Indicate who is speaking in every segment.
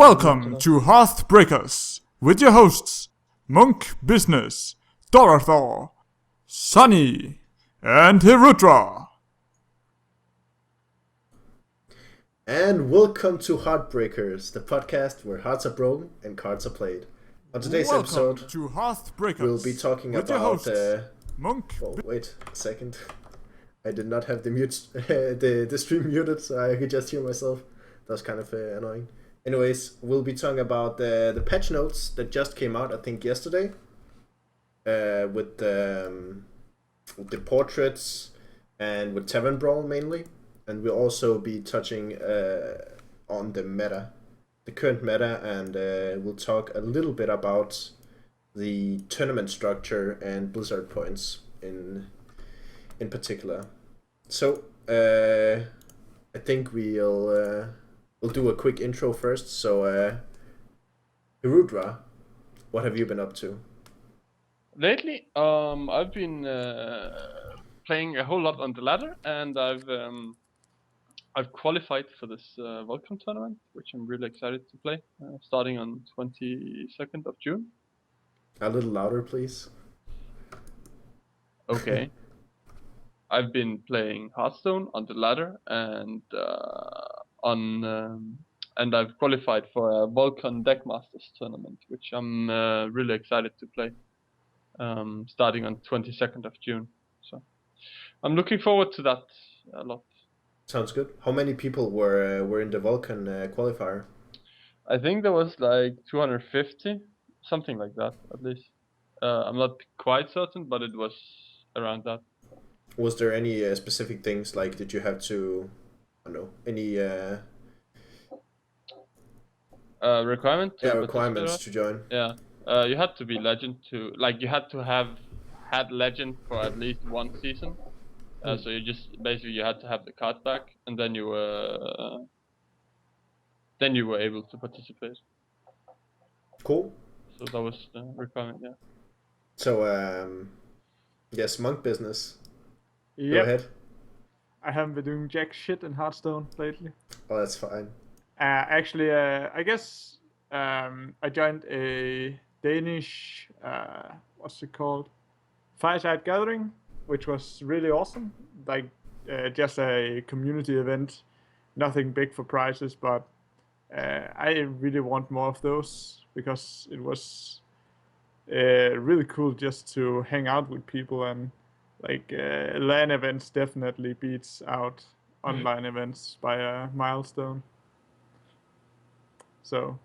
Speaker 1: Welcome to HearthBreakers with your hosts Monk Business, Dorothy, Sunny, and Hirudra.
Speaker 2: And welcome to HearthBreakers, the podcast where hearts are broken and cards are played. On today's episode,
Speaker 1: to HearthBreakers
Speaker 2: we'll be talking
Speaker 1: with your
Speaker 2: about
Speaker 1: hosts, Monk.
Speaker 2: Oh, wait a second. I did not have the stream muted, so I could just hear myself. That was kind of annoying. Anyways, we'll be talking about the patch notes that just came out, I think yesterday, with the portraits and with Tavern Brawl mainly. And we'll also be touching on the meta, the current meta, and we'll talk a little bit about the tournament structure and Blizzard points in particular. So I think we'll do a quick intro first. So Hirudra, what have you been up to?
Speaker 3: Lately, I've been playing a whole lot on the ladder, and I've qualified for this Vulcan tournament, which I'm really excited to play, starting on 22nd of June.
Speaker 2: A little louder, please.
Speaker 3: Okay. I've been playing Hearthstone on the ladder, and I've qualified for a Vulcan Deckmasters tournament, which I'm really excited to play, starting on 22nd of June. So I'm looking forward to that a lot.
Speaker 2: Sounds good. How many people were in the Vulcan qualifier?
Speaker 3: I think there was like 250, something like that, at least. I'm not quite certain, but it was around that.
Speaker 2: Was there any specific things, like did you have to, I don't know, any
Speaker 3: requirement?
Speaker 2: requirements to join?
Speaker 3: Yeah, you had to be legend you had to have had legend for at least one season. So you had to have the card back, and then you were able to participate.
Speaker 2: Cool.
Speaker 3: So that was the requirement, yeah.
Speaker 2: So yes, Monk Business.
Speaker 4: Yep.
Speaker 2: Go ahead.
Speaker 4: I haven't been doing jack shit in Hearthstone lately.
Speaker 2: Oh, that's fine.
Speaker 4: Actually, I guess I joined a Danish, what's it called? Fireside Gathering, which was really awesome. Like, just a community event, nothing big for prizes, but I really want more of those because it was really cool just to hang out with people, and like LAN events definitely beats out online events by a milestone. So,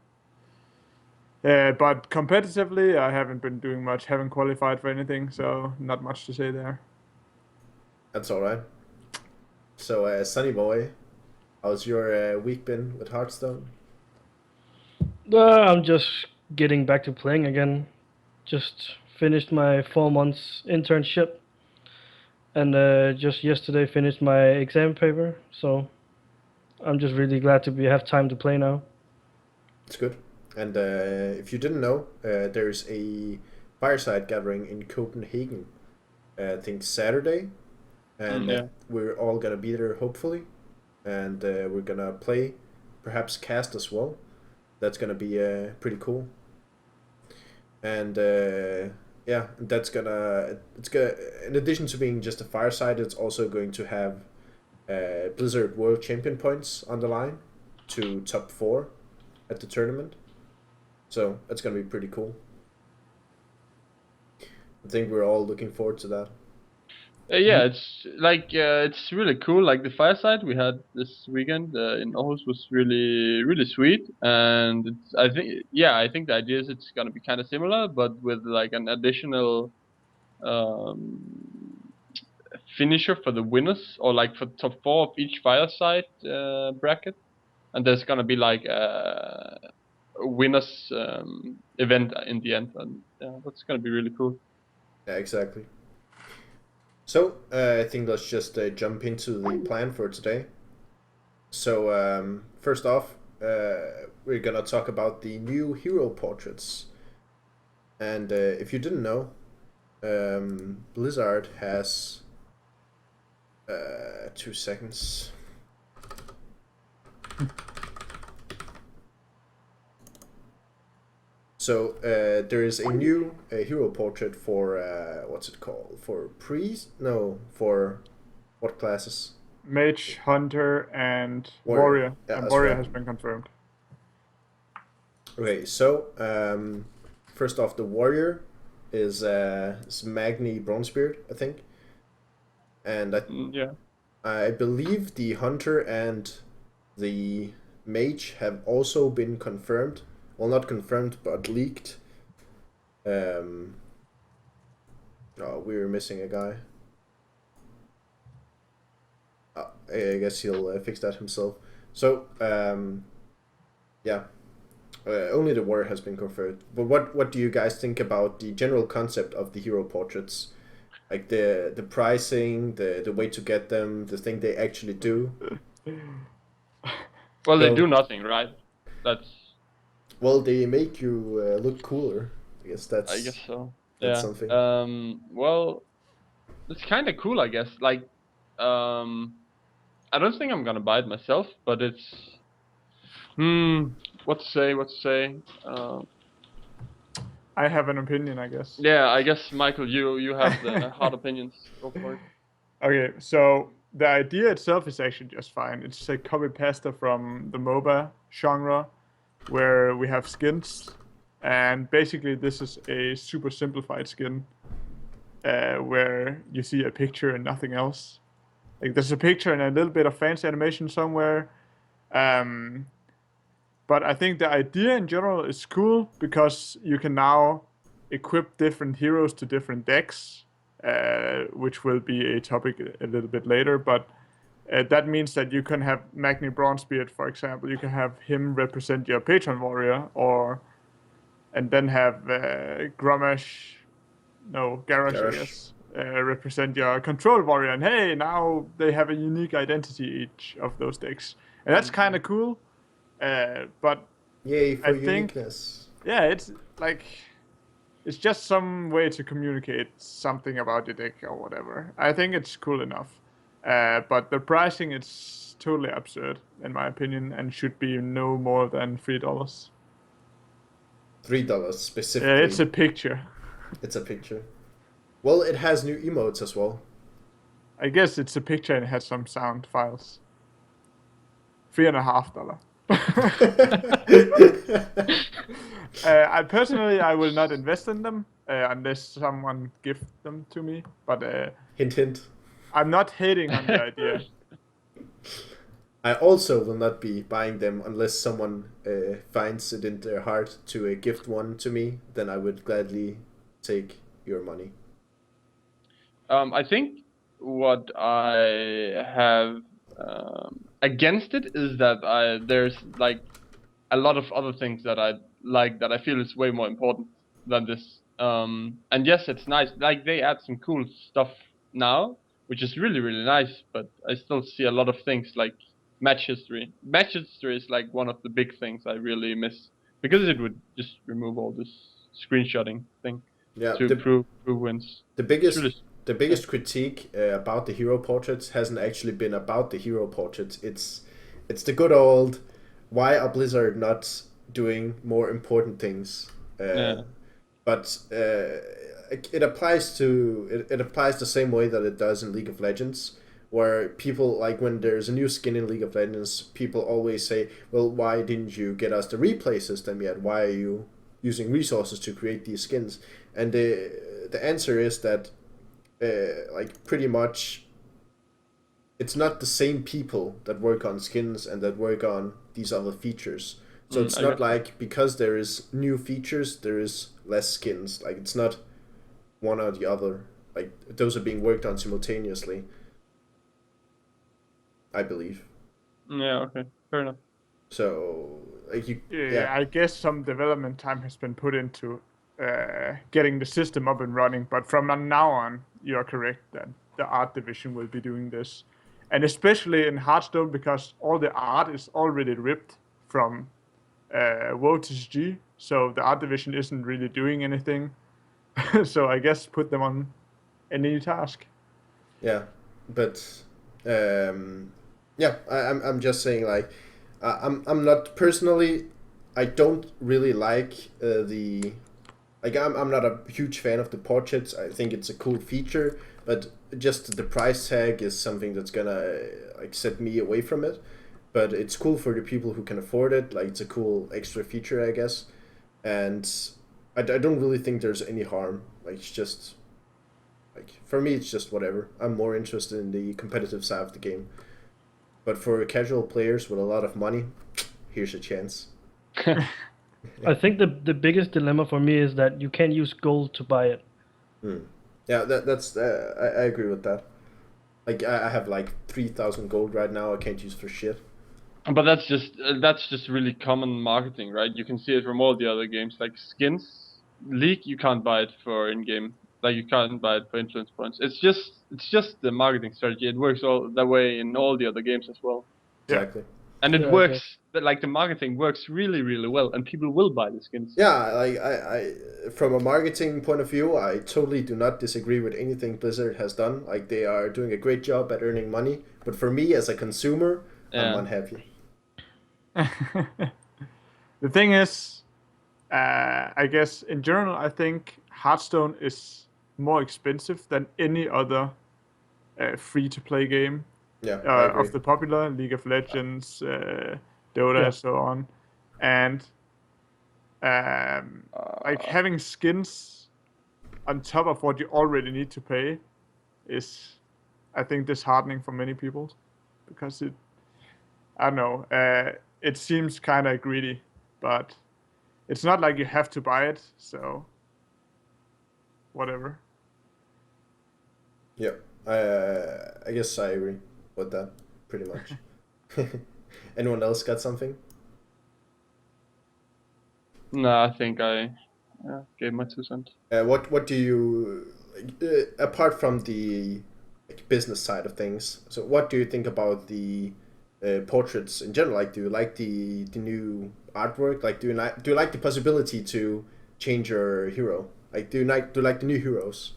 Speaker 4: but competitively, I haven't been doing much, haven't qualified for anything, so not much to say there.
Speaker 2: That's all right. So Sunny Boy, how's your week been with Hearthstone?
Speaker 5: I'm just getting back to playing again. Just finished my 4 months internship, and just yesterday finished my exam paper. So I'm just really glad to have time to play now.
Speaker 2: It's good. And if you didn't know, there's a Fireside Gathering in Copenhagen, I think Saturday, and we're all gonna be there hopefully, and we're gonna play, perhaps cast as well. That's gonna be pretty cool. And it's gonna in addition to being just a fireside, it's also going to have Blizzard World Champion points on the line to top 4 at the tournament. So that's gonna be pretty cool. I think we're all looking forward to that.
Speaker 3: Yeah, it's it's really cool. Like the fireside we had this weekend in Aarhus was really, really sweet, and I think the idea is it's gonna be kind of similar, but with like an additional finisher for the winners, or like for top 4 of each fireside bracket, and there's gonna be like a winners event in the end, and that's gonna be really cool.
Speaker 2: Yeah, exactly. So I think let's just jump into the plan for today. So first off, we're gonna talk about the new hero portraits. And if you didn't know, Blizzard has 2 seconds. So there is a new hero portrait for what's it called? For priest? No, for what classes?
Speaker 4: Mage, Hunter, and
Speaker 2: Warrior.
Speaker 4: Warrior.
Speaker 2: Yeah,
Speaker 4: And
Speaker 2: that's
Speaker 4: Warrior
Speaker 2: right.
Speaker 4: has been confirmed.
Speaker 2: Okay, so first off, the warrior is Magni Bronzebeard, I think, and
Speaker 3: Yeah.
Speaker 2: I believe the hunter and the mage have also been confirmed. Well, not confirmed, but leaked. Oh, we were missing a guy. I guess he'll fix that himself. So, yeah. Only the warrior has been confirmed. But what do you guys think about the general concept of the hero portraits? Like the pricing, the way to get them, the thing they actually do.
Speaker 3: Well, they
Speaker 2: So-
Speaker 3: do nothing, right? That's.
Speaker 2: Well, they make you look cooler. I guess that's.
Speaker 3: I guess so.
Speaker 2: that's
Speaker 3: Yeah.
Speaker 2: something.
Speaker 3: Well, it's kind of cool, I guess. Like, I don't think I'm gonna buy it myself, but it's. What to say? What to say?
Speaker 4: I have an opinion, I guess.
Speaker 3: Yeah, I guess Michael, you have the hard opinions. Go for it.
Speaker 4: Okay, so the idea itself is actually just fine. It's a copy pasta from the MOBA genre, where we have skins, and basically this is a super simplified skin, where you see a picture and nothing else. Like there's a picture and a little bit of fancy animation somewhere, but I think the idea in general is cool because you can now equip different heroes to different decks, which will be a topic a little bit later. But that means that you can have Magni Bronzebeard, for example. You can have him represent your patron warrior, and then have Garrosh, I
Speaker 2: Garrosh.
Speaker 4: guess, represent your control warrior. And hey, now they have a unique identity each of those decks, and that's kind of cool. But
Speaker 2: Yay for
Speaker 4: I think-
Speaker 2: uniqueness.
Speaker 4: yeah, it's like it's just some way to communicate something about your deck or whatever. I think it's cool enough. But the pricing is totally absurd in my opinion and should be no more than $3.
Speaker 2: $3 specifically.
Speaker 4: Yeah, it's a picture.
Speaker 2: It's a picture. Well, it has new emotes as well.
Speaker 4: I guess it's a picture and it has some sound files. $3.50. I personally, I will not invest in them unless someone gives them to me. But
Speaker 2: Hint, hint.
Speaker 4: I'm not hating on the idea.
Speaker 2: I also will not be buying them unless someone finds it in their heart to gift one to me. Then I would gladly take your money.
Speaker 3: I think what I have against it is that there's like a lot of other things that I like that I feel is way more important than this. And yes, it's nice. Like they add some cool stuff now, which is really really nice. But I still see a lot of things like match history. Match history is like one of the big things I really miss because it would just remove all this screenshotting thing
Speaker 2: Yeah,
Speaker 3: to prove wins.
Speaker 2: the biggest
Speaker 3: It's really-
Speaker 2: the biggest critique about the hero portraits hasn't actually been about the hero portraits. It's the good old, why are Blizzard not doing more important things?
Speaker 3: Yeah.
Speaker 2: But it applies to it applies the same way that it does in League of Legends, where people, like when there's a new skin in League of Legends, people always say, well, why didn't you get us the replay system yet? Why are you using resources to create these skins? And the answer is that like pretty much it's not the same people that work on skins and that work on these other features. So it's
Speaker 3: I
Speaker 2: not
Speaker 3: get
Speaker 2: like because there is new features there is less skins. Like it's not one or the other. Like those are being worked on simultaneously, I believe.
Speaker 3: Yeah. Okay. Fair enough.
Speaker 2: So like
Speaker 4: Yeah, I guess some development time has been put into getting the system up and running, but from now on, you're correct that the art division will be doing this. And especially in Hearthstone, because all the art is already ripped from WoW TCG, so the art division isn't really doing anything. So I guess put them on a new task.
Speaker 2: Yeah, but yeah, I'm just saying like I'm not personally. I don't really like the. Like I'm not a huge fan of the portraits. I think it's a cool feature, but just the price tag is something that's gonna like set me away from it. But it's cool for the people who can afford it. Like it's a cool extra feature, I guess. And I don't really think there's any harm. Like it's just like for me, it's just whatever. I'm more interested in the competitive side of the game. But for casual players with a lot of money, here's a chance.
Speaker 5: I think the biggest dilemma for me is that you can't use gold to buy it.
Speaker 2: Yeah, that's I agree with that. Like I have like 3,000 gold right now. I can't use for shit.
Speaker 3: But that's just really common marketing, right? You can see it from all the other games, like skins. League, you can't buy it for in-game. Like you can't buy it for influence points. It's just the marketing strategy. It works all that way in all the other games as well.
Speaker 2: Exactly.
Speaker 3: And it
Speaker 5: Yeah,
Speaker 3: works.
Speaker 5: okay.
Speaker 3: Like the marketing works really, really well, and people will buy the skins.
Speaker 2: Yeah, like I from a marketing point of view, I totally do not disagree with anything Blizzard has done. Like they are doing a great job at earning money. But for me as a consumer, I'm
Speaker 3: Yeah.
Speaker 2: unhappy.
Speaker 4: The thing is, I guess in general, I think Hearthstone is more expensive than any other free-to-play game
Speaker 2: Yeah, I agree.
Speaker 4: of the popular League of Legends, Dota,
Speaker 5: Yeah.
Speaker 4: and so on. And like having skins on top of what you already need to pay is, I think, disheartening for many people because I don't know, it seems kind of greedy, but it's not like you have to buy it, so whatever.
Speaker 2: Yeah, I guess I agree with that pretty much. Anyone else got something?
Speaker 3: No, I think I gave my 2 cents.
Speaker 2: What do you apart from the like, business side of things? So what do you think about the portraits in general? Like, do you like the new artwork? Like, do you like the possibility to change your hero? Like, do you like the new heroes?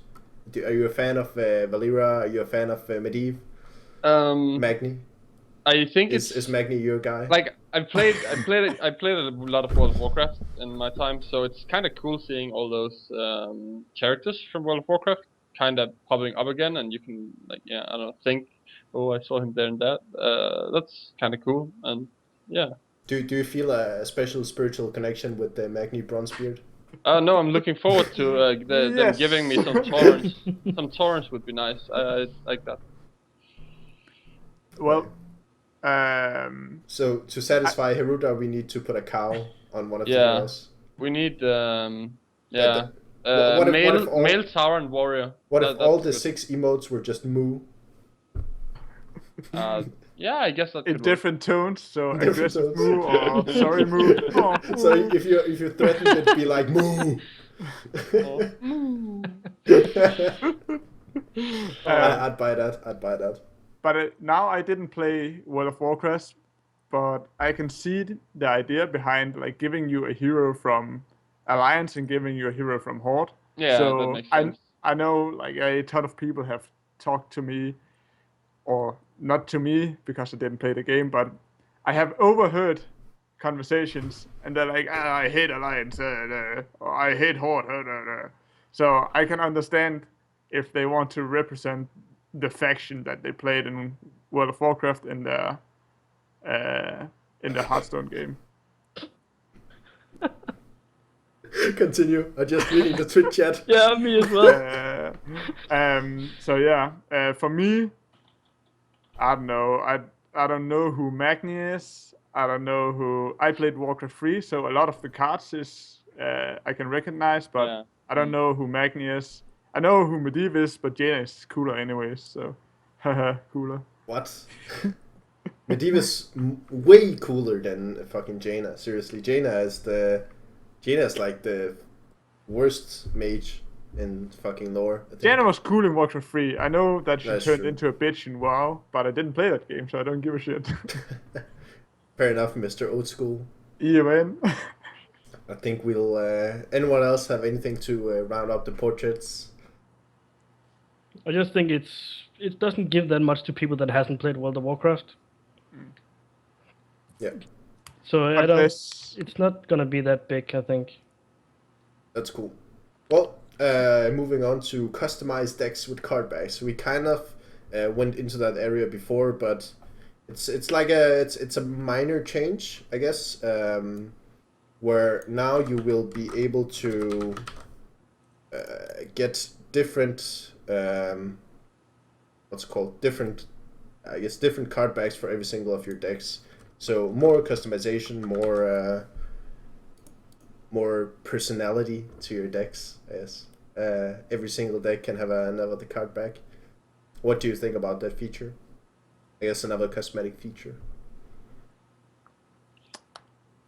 Speaker 2: Are you a fan of Valera? Are you a fan of Medivh? Magni?
Speaker 3: I think
Speaker 2: Is Magni your guy?
Speaker 3: like I played a lot of World of Warcraft in my time, so it's kind of cool seeing all those characters from World of Warcraft kind of popping up again, and you can like I don't know, think, oh, I saw him there and that. That's kind of cool, and yeah.
Speaker 2: Do you feel a special spiritual connection with the Magni Bronzebeard?
Speaker 3: No, I'm looking forward to them
Speaker 4: Yes.
Speaker 3: giving me some torrents. Some torrents would be nice. I like that.
Speaker 4: Well,
Speaker 2: So to satisfy Hiruda, we need to put a cow on one of the
Speaker 3: Yeah.
Speaker 2: heroes.
Speaker 3: We need
Speaker 2: what if all-
Speaker 3: male tower and warrior.
Speaker 2: What if all the
Speaker 3: that's good.
Speaker 2: 6 emotes were just moo?
Speaker 3: Yeah, I guess that
Speaker 4: in
Speaker 3: could work.
Speaker 4: different tones, so
Speaker 2: Different
Speaker 4: aggressive
Speaker 2: tones.
Speaker 4: moo or sorry moo. Oh,
Speaker 2: So
Speaker 4: moo.
Speaker 2: if you threatened it, be like moo. I'd buy that.
Speaker 4: But now I didn't play World of Warcraft, but I can see the idea behind like giving you a hero from Alliance and giving you a hero from Horde.
Speaker 3: Yeah,
Speaker 4: so
Speaker 3: that makes sense.
Speaker 4: I know like a ton of people have talked to me, or not to me because I didn't play the game, but I have overheard conversations and they're like, I hate Alliance, or I hate Horde. So I can understand if they want to represent the faction that they played in World of Warcraft in the Hearthstone game.
Speaker 2: Continue. I'm just reading the Twitch chat.
Speaker 5: Yeah, me as well.
Speaker 4: So yeah, for me, I don't know. I don't know who Magni is. I don't know who. I played Warcraft 3, so a lot of the cards is I can recognize, but
Speaker 3: Yeah.
Speaker 4: I don't know who Magni is. I know who Medivh is, but Jaina is cooler anyways. So, haha, cooler.
Speaker 2: What? Medivh is way cooler than fucking Jaina. Seriously, Jaina is like the worst mage in fucking lore. I think.
Speaker 4: Jaina was cool in Warcraft 3. I know that she
Speaker 2: That's
Speaker 4: turned
Speaker 2: true.
Speaker 4: into a bitch in WoW, but I didn't play that game, so I don't give a shit.
Speaker 2: Fair enough, Mr. Old School.
Speaker 4: Yeah, man.
Speaker 2: I think we'll. Anyone else have anything to round up the portraits?
Speaker 5: I just think it doesn't give that much to people that hasn't played World of Warcraft.
Speaker 2: Yeah.
Speaker 5: So I
Speaker 4: But
Speaker 5: don't.
Speaker 4: this,
Speaker 5: It's not gonna be that big, I think.
Speaker 2: That's cool. Well, moving on to customized decks with card backs. We kind of went into that area before, but it's like it's a minor change, I guess. Where now you will be able to get different what's it called different, I guess, different card backs for every single of your decks. So more customization, more personality to your decks, I guess. Every single deck can have another card back. What do you think about that feature? I guess another cosmetic feature.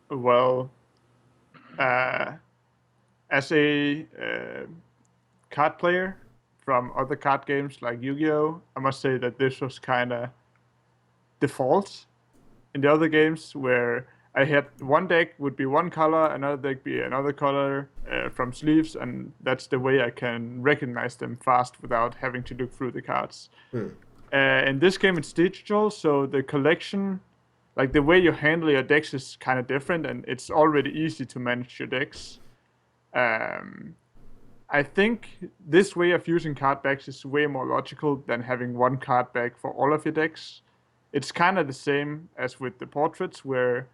Speaker 4: well, as a card player from other card games like Yu-Gi-Oh, I must say that this was kind of default in the other games where I had one deck would be one color, another deck be another color from sleeves, and that's the way I can recognize them fast without having to look through the cards. In this game, it's digital, so the collection, like the way you handle your decks, is kind of different, and it's already easy to manage your decks. I think this way of using card backs is way more logical than having one card back for all of your decks. It's kind of the same as with the portraits, where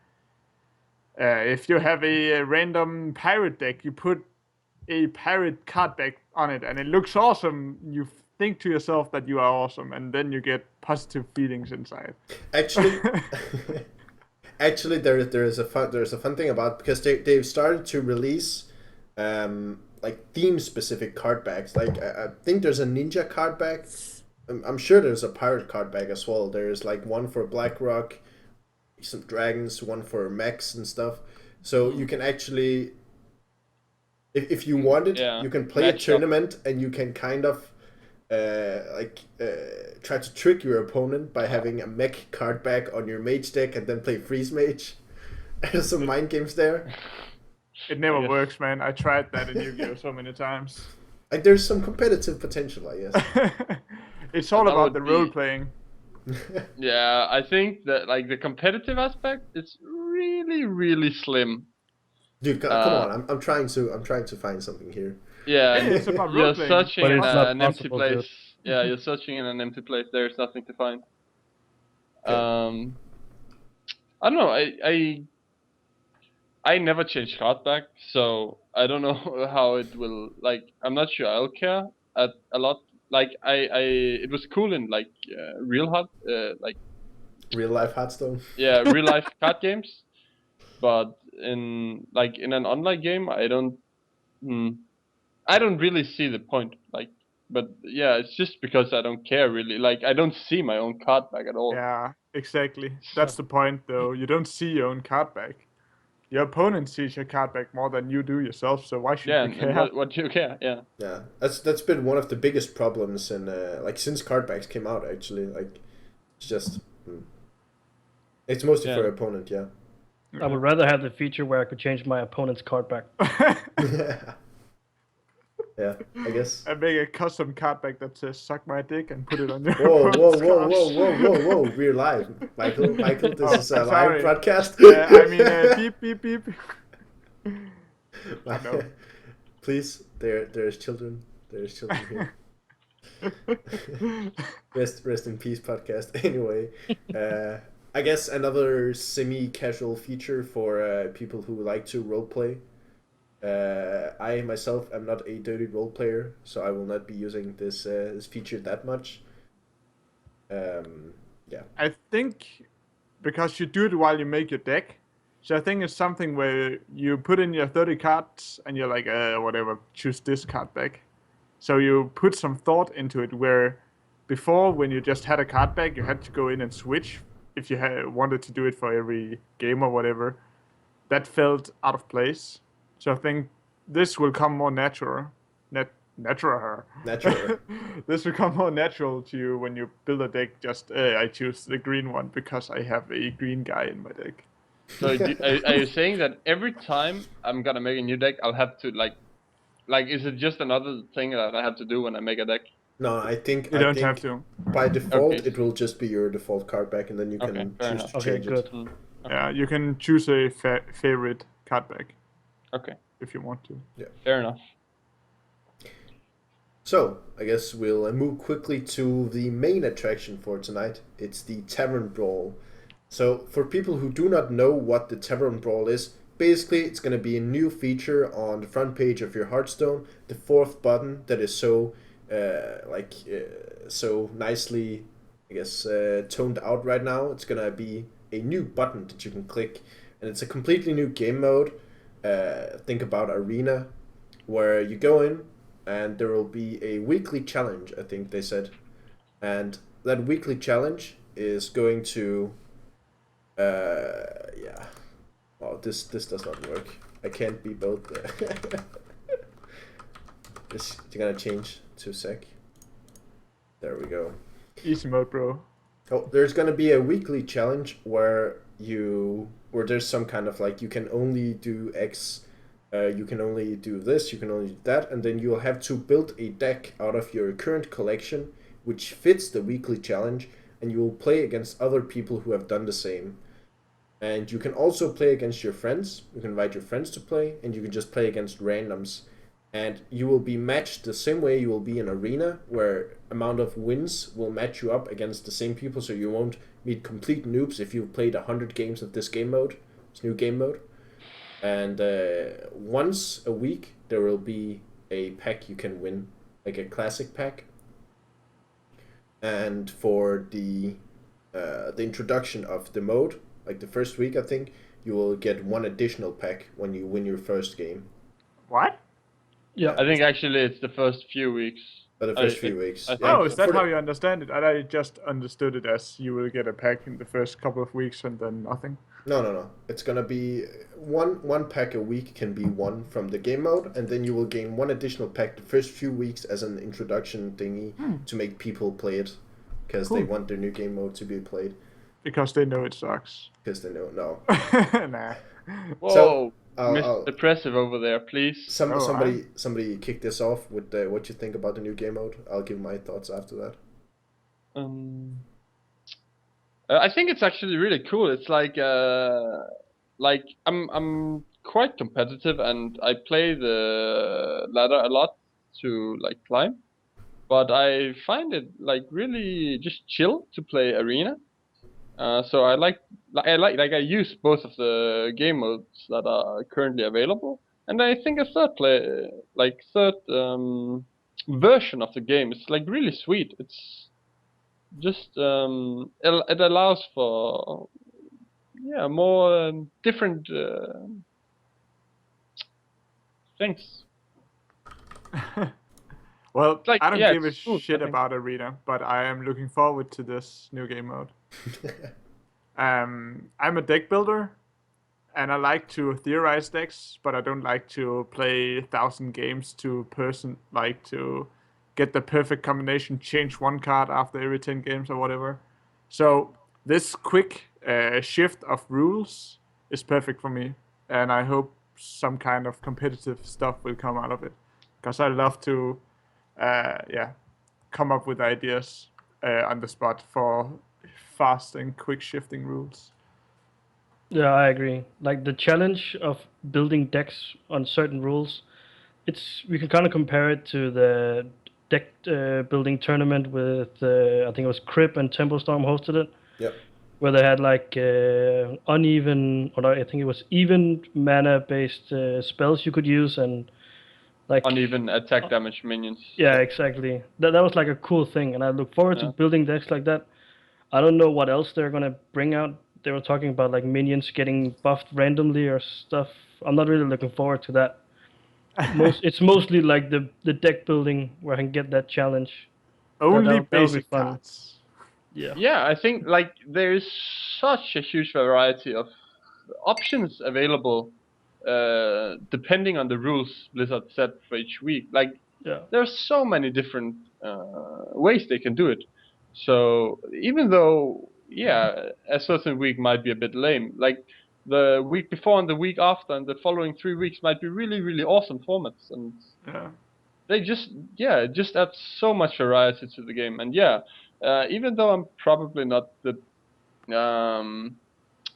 Speaker 4: if you have a random pirate deck, you put a pirate card back on it, and it looks awesome. You think to yourself that you are awesome, and then you get positive feelings inside.
Speaker 2: Actually, there's a fun thing about, because they've started to release like theme specific card backs. Like I think there's a ninja card back. I'm sure there's a pirate card back as well. There's like one for BlackRock, some dragons, one for mechs and stuff. So you can actually, if you wanted, you can play a tournament and you can kind of try to trick your opponent by having a mech card back on your mage deck and then play freeze mage. There's some mind games there.
Speaker 4: It never works, man. I tried that in Yu-Gi-Oh so many times.
Speaker 2: Like there's some competitive potential, I guess.
Speaker 4: It's all about the role playing.
Speaker 3: Yeah, I think that like the competitive aspect is really, really slim.
Speaker 2: Dude, come on! I'm trying to find something here.
Speaker 3: Yeah,
Speaker 4: It's about
Speaker 3: you're
Speaker 4: role-playing.
Speaker 3: searching
Speaker 5: But
Speaker 3: in
Speaker 5: it's not
Speaker 3: an empty
Speaker 5: possible to-
Speaker 3: place. Yeah, you're searching in an empty place. There's nothing to find.
Speaker 2: Okay.
Speaker 3: I don't know. I never change card back, so I don't know how it will. Like, I'm not sure I'll care a lot. Like, it was cool in like real
Speaker 2: Real life Hearthstone.
Speaker 3: yeah, real life card games, but in an online game, I don't really see the point. Like, but yeah, it's just because I don't care really. Like, I don't see my own card back at all.
Speaker 4: Yeah, exactly. That's the point, though. You don't see your own card back. Your opponent sees your card back more than you do yourself, so why should
Speaker 3: Yeah,
Speaker 4: you care?
Speaker 3: and what do you care? Yeah.
Speaker 2: Yeah, that's been one of the biggest problems in like since card backs came out. Actually, like it's just it's mostly for opponent. Yeah.
Speaker 5: I would rather have the feature where I could change my opponent's card back.
Speaker 2: Yeah, I guess.
Speaker 4: I make a custom card back that says "suck my dick" and put it on your.
Speaker 2: Whoa,
Speaker 4: opponent's
Speaker 2: whoa, whoa,
Speaker 4: cards.
Speaker 2: whoa, whoa, whoa, whoa! We're live, Michael. Michael, this is a
Speaker 4: sorry.
Speaker 2: live broadcast.
Speaker 4: I mean, beep, beep, beep. No.
Speaker 2: Please, there's children. There's children here. Rest in peace, podcast. Anyway, I guess another semi-casual feature for people who like to roleplay. I myself am not a dirty role player, so I will not be using this feature that much. Yeah.
Speaker 4: I think because you do it while you make your deck, so I think it's something where you put in your 30 cards and you're like, whatever, choose this card back. So you put some thought into it, where before, when you just had a card back, you had to go in and switch if you wanted to do it for every game or whatever. That felt out of place. So I think this will come more natural. Natural. This will come more natural to you when you build a deck. Just I choose the green one because I have a green guy in my deck.
Speaker 3: So are you saying that every time I'm gonna make a new deck, I'll have to like is it just another thing that I have to do when I make a deck?
Speaker 2: No, I think
Speaker 4: You don't have to.
Speaker 2: by default
Speaker 3: Okay.
Speaker 2: it will just be your default card back, and then you can choose to
Speaker 5: Okay,
Speaker 2: change
Speaker 5: good.
Speaker 2: it.
Speaker 4: Yeah, you can choose a favorite card back
Speaker 3: Okay,
Speaker 4: if you want to.
Speaker 3: fair enough.
Speaker 2: So, I guess we'll move quickly to the main attraction for tonight. It's the Tavern Brawl. So, for people who do not know what the Tavern Brawl is, basically it's going to be a new feature on the front page of your Hearthstone, the fourth button that is so, so nicely, I guess, toned out right now. It's going to be a new button that you can click, and it's a completely new game mode. Think about Arena, where you go in, and there will be a weekly challenge, I think they said. And that weekly challenge is going to yeah. Oh, this does not work. I can't be both. This is gonna change to sec. There we go.
Speaker 4: Easy mode, bro.
Speaker 2: Oh, there's gonna be a weekly challenge where there's some kind of like you can only do X. You can only do this, you can only do that, and then you'll have to build a deck out of your current collection which fits the weekly challenge, and you will play against other people who have done the same. And you can also play against your friends. You can invite your friends to play, and you can just play against randoms. And you will be matched the same way you will be in Arena, where amount of wins will match you up against the same people, so you won't meet complete noobs if you've played 100 games of this game mode, this new game mode. And once a week, there will be a pack you can win, like a classic pack. And for the introduction of the mode, like the first week, I think, you will get one additional pack when you win your first game.
Speaker 4: What?
Speaker 5: Yeah.
Speaker 3: I think actually it's the first few weeks.
Speaker 2: For the first few weeks.
Speaker 3: I think
Speaker 4: Oh,
Speaker 3: so.
Speaker 4: is that
Speaker 2: For
Speaker 4: how
Speaker 2: the-
Speaker 4: you understand it? I just understood it as you will get a pack in the first couple of weeks and then nothing.
Speaker 2: No. It's gonna be one pack a week can be one from the game mode, and then you will gain one additional pack the first few weeks as an introduction thingy to make people play it, because they
Speaker 4: Cool.
Speaker 2: want their new game mode to be played.
Speaker 4: Because they know it sucks.
Speaker 2: Because they know no.
Speaker 4: Nah.
Speaker 3: Whoa,
Speaker 2: So,
Speaker 3: Mr. Depressive over there, please.
Speaker 4: Oh,
Speaker 2: Somebody kick this off with what you think about the new game mode. I'll give my thoughts after that.
Speaker 3: I think it's actually really cool. It's like I'm quite competitive, and I play the ladder a lot to like climb. But I find it like really just chill to play Arena. So I use both of the game modes that are currently available, and I think a third version of the game is like really sweet. It's just it allows for more different things.
Speaker 4: Well,
Speaker 3: like-
Speaker 4: I don't
Speaker 3: yeah,
Speaker 4: give a
Speaker 3: it's smooth, I
Speaker 4: shit
Speaker 3: think.
Speaker 4: about Arena, but I am looking forward to this new game mode. I'm a deck builder, and I like to theorize decks, but I don't like to play 1,000 games to get the perfect combination, change one card after every 10 games or whatever. So this quick shift of rules is perfect for me, and I hope some kind of competitive stuff will come out of it, because I love to come up with ideas on the spot for fast and quick shifting rules.
Speaker 5: Yeah, I agree. Like the challenge of building decks on certain rules, we can kind of compare it to the deck building tournament with I think it was Crip and Templestorm hosted it.
Speaker 2: Yep.
Speaker 5: Where they had like uneven, or I think it was even mana based spells you could use, and like
Speaker 3: Uneven attack damage minions.
Speaker 5: yeah, exactly. That was like a cool thing, and I look forward to
Speaker 3: Yeah.
Speaker 5: building decks like that. I don't know what else they're gonna bring out. They were talking about like minions getting buffed randomly or stuff. I'm not really looking forward to that. It's mostly like the deck building where I can get that challenge.
Speaker 4: Only
Speaker 5: that'll be
Speaker 4: basic
Speaker 5: fun.
Speaker 4: cards.
Speaker 5: Yeah.
Speaker 3: Yeah, I think like there's such a huge variety of options available depending on the rules Blizzard set for each week. Like
Speaker 5: Yeah.
Speaker 3: there's so many different ways they can do it. So even though a certain week might be a bit lame, like the week before and the week after and the following 3 weeks might be really, really awesome formats, and
Speaker 4: Yeah.
Speaker 3: they just add so much variety to the game. And even though I'm probably not the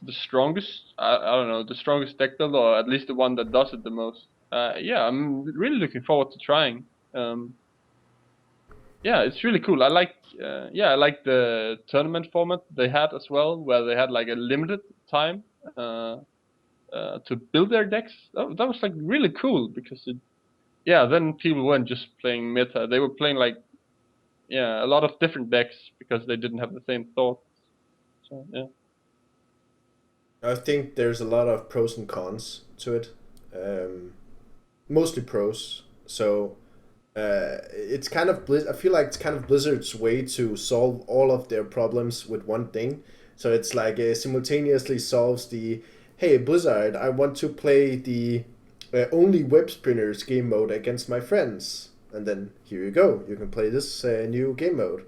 Speaker 3: the strongest. I don't know, the strongest deck builder, or at least the one that does it the most. Yeah, I'm really looking forward to trying. Yeah, it's really cool. I like the tournament format they had as well, where they had like a limited time to build their decks. That was like really cool because then people weren't just playing meta. They were playing like a lot of different decks because they didn't have the same thought. So yeah.
Speaker 2: I think there's a lot of pros and cons to it. Mostly pros. So it's kind of I feel like it's kind of Blizzard's way to solve all of their problems with one thing. So it's like simultaneously solves the, hey Blizzard, I want to play the only web spinners game mode against my friends, and then here you go, you can play this new game mode.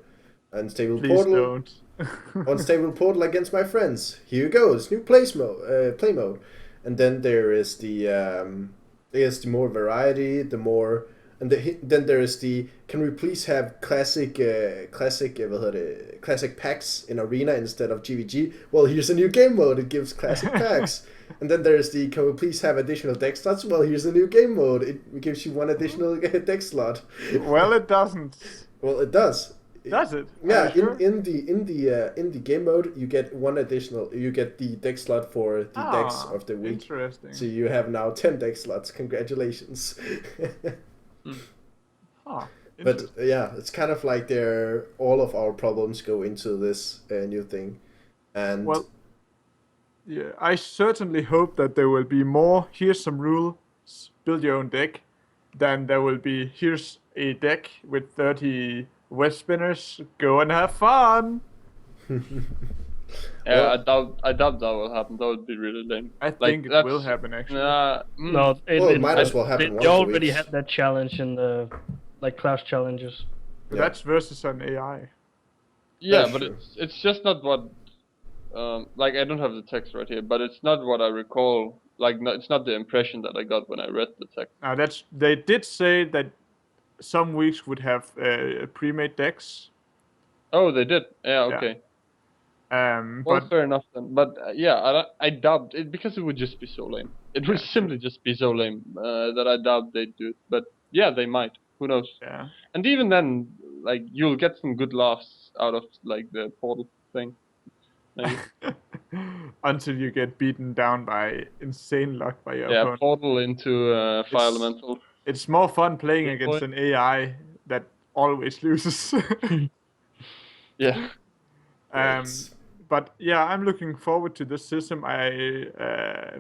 Speaker 2: Unstable
Speaker 4: Please
Speaker 2: Portal.
Speaker 4: don't.
Speaker 2: Unstable Portal against my friends. Here you go. It's new play mode. And then there is the more variety, the more, and then there is the, can we please have classic packs in Arena instead of GVG? Well, here's a new game mode. It gives classic packs. And then there's the, can we please have additional deck slots? Well, here's a new game mode. It gives you one additional deck slot.
Speaker 4: Well, it doesn't.
Speaker 2: Well, it does.
Speaker 4: Does it?
Speaker 2: Yeah,
Speaker 4: Sure?
Speaker 2: in the game mode, you get one additional. You get the deck slot for the decks of the week.
Speaker 4: Interesting.
Speaker 2: So you have now 10 deck slots. Congratulations. But yeah, it's kind of like all of our problems go into this new thing, and
Speaker 4: Well, yeah, I certainly hope that there will be more. Here's some rules. Build your own deck. Than there will be. Here's a deck with 30 web spinners. Go and have fun.
Speaker 3: Yeah, I doubt that will happen. That would be really lame.
Speaker 4: I think it will happen actually.
Speaker 5: No,
Speaker 2: it might as well happen
Speaker 5: They
Speaker 2: once a
Speaker 5: already
Speaker 2: week.
Speaker 5: had that challenge in the class challenges.
Speaker 2: Yeah.
Speaker 4: That's versus an AI.
Speaker 3: Yeah,
Speaker 2: That's
Speaker 3: but
Speaker 2: true.
Speaker 3: it's just not what. Like I don't have the text right here, but it's not what I recall. Like it's not the impression that I got when I read the text.
Speaker 4: Now they did say that some weeks would have pre-made decks.
Speaker 3: Oh, they did. Yeah.
Speaker 4: Yeah.
Speaker 3: Okay. Well,
Speaker 4: But
Speaker 3: fair enough then. But I doubt it because it would just be so lame. It would simply just be so lame that I doubt they'd do it. But yeah, they might. Who knows?
Speaker 4: yeah,
Speaker 3: And even then, like you'll get some good laughs out of like the portal thing. Maybe.
Speaker 4: until you get beaten down by insane luck by your
Speaker 3: Yeah,
Speaker 4: opponent.
Speaker 3: portal into fire elemental.
Speaker 4: It's more fun playing
Speaker 3: Good
Speaker 4: against
Speaker 3: point.
Speaker 4: an AI that always loses.
Speaker 3: Yeah.
Speaker 4: But yeah, I'm looking forward to this system. I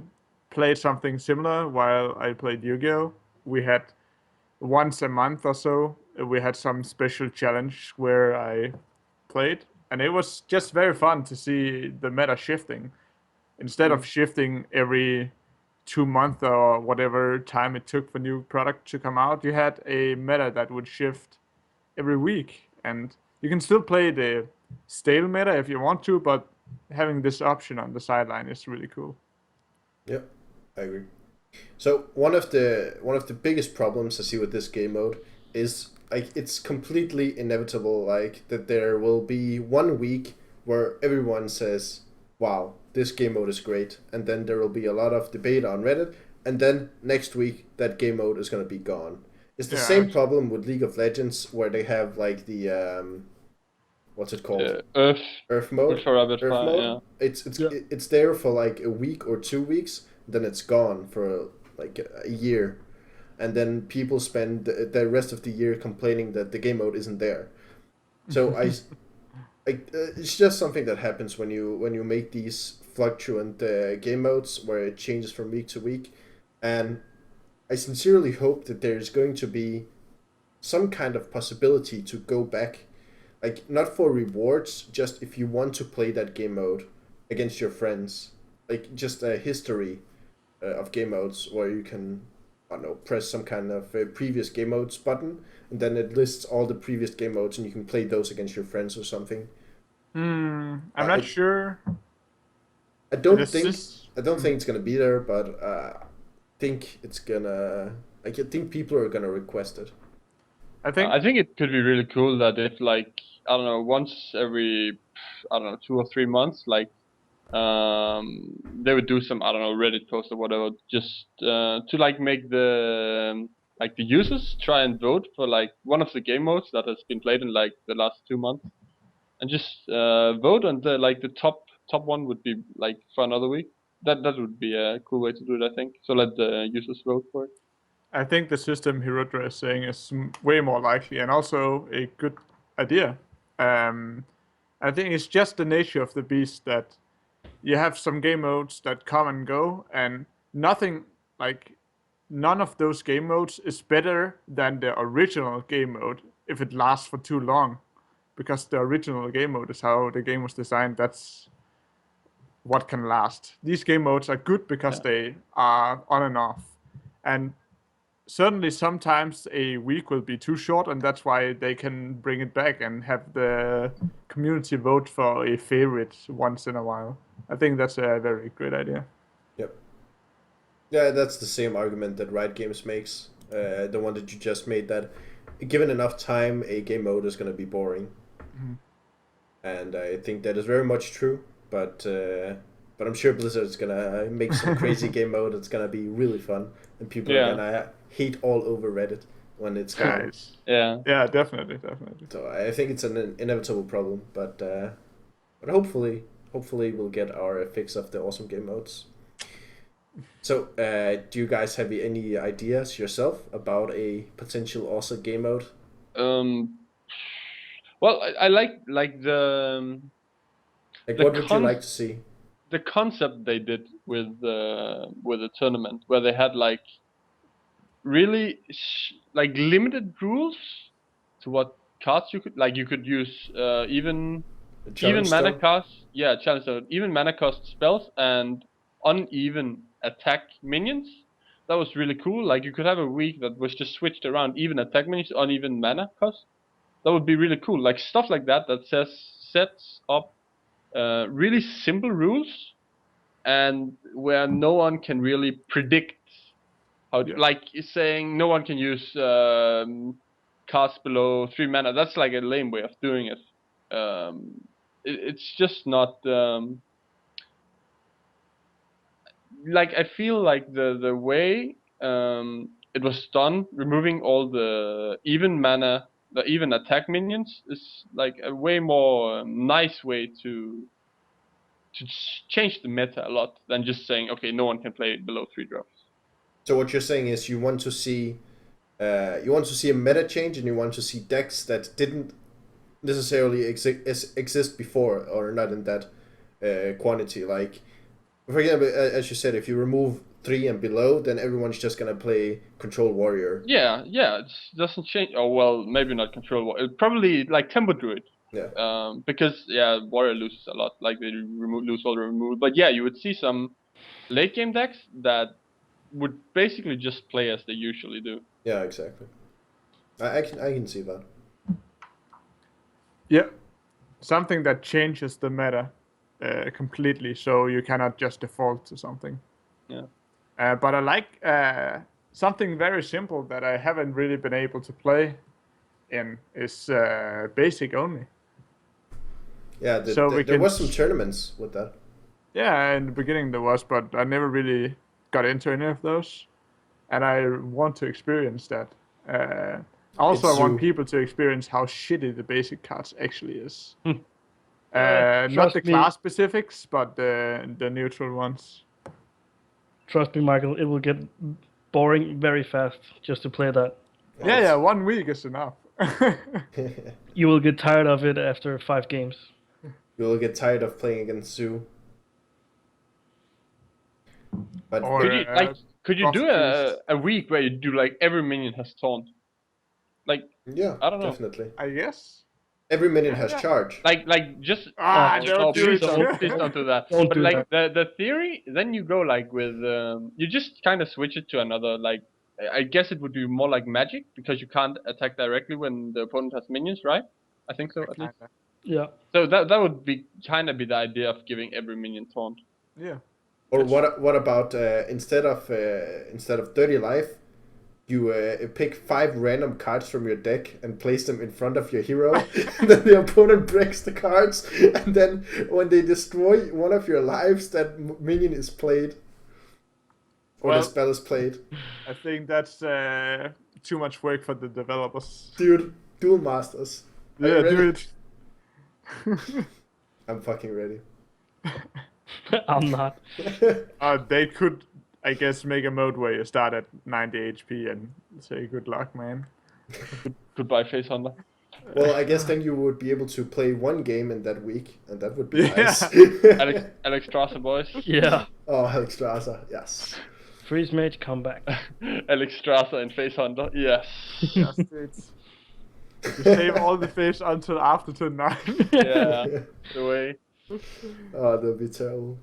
Speaker 4: played something similar while I played Yu-Gi-Oh! We had once a month or so, we had some special challenge where I played, and it was just very fun to see the meta shifting. Instead of shifting every 2 months or whatever time it took for new product to come out, you had a meta that would shift every week, and you can still play the stale meta if you want to, but having this option on the sideline is really cool.
Speaker 2: Yep, I agree. So one of the biggest problems I see with this game mode is like it's completely inevitable, like that there will be 1 week where everyone says, "Wow, this game mode is great," and then there will be a lot of debate on Reddit, and then next week that game mode is gonna be gone. It's the
Speaker 4: Yeah,
Speaker 2: same
Speaker 4: actually.
Speaker 2: problem with League of Legends where they have like the what's it called?
Speaker 3: Earth.
Speaker 2: Earth mode.
Speaker 3: Ultra Rapid
Speaker 2: Earth
Speaker 3: Fire.
Speaker 2: mode.
Speaker 3: Yeah.
Speaker 2: It's there for like a week or 2 weeks, then it's gone for like a year, and then people spend the rest of the year complaining that the game mode isn't there. So it's just something that happens when you make these fluctuant game modes where it changes from week to week, and I sincerely hope that there's going to be some kind of possibility to go back, like not for rewards, just if you want to play that game mode against your friends, like just a history of game modes where you can, I don't know, press some kind of previous game modes button, and then it lists all the previous game modes, and you can play those against your friends or something.
Speaker 4: I'm not sure.
Speaker 2: I don't
Speaker 4: This
Speaker 2: think
Speaker 4: is-
Speaker 2: I don't think it's gonna be there, but I think it's gonna. I think people are gonna request it.
Speaker 4: I think
Speaker 3: I think it could be really cool that if like I don't know once every 2 or 3 months like they would do some, I don't know, Reddit post or whatever, just to like make the like the users try and vote for like one of the game modes that has been played in like the last 2 months, and just vote, and the top one would be like for another week. That would be a cool way to do it, I think. So let the users vote for it.
Speaker 4: I think the system Hirudra is saying is way more likely and also a good idea. I think it's just the nature of the beast that you have some game modes that come and go, and none of those game modes is better than the original game mode if it lasts for too long, because the original game mode is how the game was designed. That's what can last. These game modes are good because they are on and off, and certainly sometimes a week will be too short, and that's why they can bring it back and have the community vote for a favorite once in a while. I think that's a very great idea.
Speaker 2: Yep. Yeah, that's the same argument that Riot Games makes. The one that you just made, that given enough time, a game mode is going to be boring. And I think that is very much true. But I'm sure Blizzard's going to make some crazy game mode that's going to be really fun. And people are going to hate all over Reddit when it's gone.
Speaker 3: Yeah.
Speaker 4: Yeah, definitely.
Speaker 2: So I think it's an inevitable problem. But hopefully we'll get our fix of the awesome game modes. So, do you guys have any ideas yourself about a potential awesome game mode?
Speaker 3: Well, I like the
Speaker 2: Like,
Speaker 3: the
Speaker 2: what would you like to see?
Speaker 3: the concept they did with the tournament, where they had like really like limited rules to what cards you could like. You could use even mana cost, challenge stone, even mana cost spells and uneven attack minions. That was really cool. Like you could have a week that was just switched around even attack minions, uneven mana cost. That would be really cool. Like stuff like that sets up really simple rules, and where no one can really predict how. Like saying no one can use cards below 3 mana. That's like a lame way of doing it. It's just not. Like I feel like the way it was done, removing all the even mana, the even attack minions, is like a way more nice way to change the meta a lot than just saying, okay, no one can play below 3 drops.
Speaker 2: So what you're saying is you want to see a meta change, and you want to see decks that didn't necessarily exist before, or not in that quantity. Like, for example, as you said, if you remove 3 and below, then everyone's just gonna play Control Warrior.
Speaker 3: Yeah, it doesn't change. Oh well, maybe not Control Warrior. Probably like Tempo Druid.
Speaker 2: Yeah.
Speaker 3: Because Warrior loses a lot. Like they lose all the removal. But yeah, you would see some late game decks that would basically just play as they usually do.
Speaker 2: Yeah, exactly. I can see that.
Speaker 4: Yeah, something that changes the meta completely, so you cannot just default to something.
Speaker 3: Yeah.
Speaker 4: But I like something very simple that I haven't really been able to play in is basic only.
Speaker 2: Yeah, there was some tournaments with that.
Speaker 4: Yeah, in the beginning there was, but I never really got into any of those, and I want to experience that. Also, I want people to experience how shitty the basic cards actually is. Not the class specifics, but the neutral ones.
Speaker 5: Trust me, Michael, it will get boring very fast just to play that.
Speaker 4: Yeah, 1 week is enough.
Speaker 5: You will get tired of it after 5 games.
Speaker 2: You will get tired of playing against Zoo. But
Speaker 3: could you do a week where you do like every minion has taunt? Like,
Speaker 2: yeah,
Speaker 3: I don't know.
Speaker 2: Definitely.
Speaker 4: I guess.
Speaker 2: Every minion has charge.
Speaker 3: Like just
Speaker 5: please
Speaker 3: don't do that.
Speaker 5: Don't
Speaker 3: but
Speaker 5: do
Speaker 3: like the theory, then you go like with you just kind of switch it to another, like I guess it would be more like Magic, because you can't attack directly when the opponent has minions, right? I think so at least.
Speaker 5: Yeah.
Speaker 3: So that would be kind of be the idea of giving every minion taunt.
Speaker 4: Yeah.
Speaker 2: Or what about instead of 30 life, you pick 5 random cards from your deck and place them in front of your hero, and then the opponent breaks the cards, and then when they destroy one of your lives, that minion is played. Or the
Speaker 4: Well-
Speaker 2: spell is played.
Speaker 4: I think that's too much work for the developers.
Speaker 2: Dude, Duel Masters. Are you
Speaker 4: Yeah,
Speaker 2: ready?
Speaker 4: do it.
Speaker 2: I'm fucking ready.
Speaker 5: I'm not.
Speaker 4: They could, I guess, make a mode where you start at 90 HP and say good luck, man.
Speaker 3: Goodbye, Face Hunter.
Speaker 2: Well, I guess then you would be able to play 1 game in that week, and that would be
Speaker 4: Yeah.
Speaker 2: nice.
Speaker 3: Alex Strasser, boys.
Speaker 5: Yeah.
Speaker 2: Oh, Alex Strasser, yes.
Speaker 5: Freeze Mage, come back.
Speaker 3: Alex Strasser and Face Hunter, yes.
Speaker 4: Yes, it's... You save all the fish until after turn 9.
Speaker 3: Yeah, the way.
Speaker 2: Oh, that'd be terrible.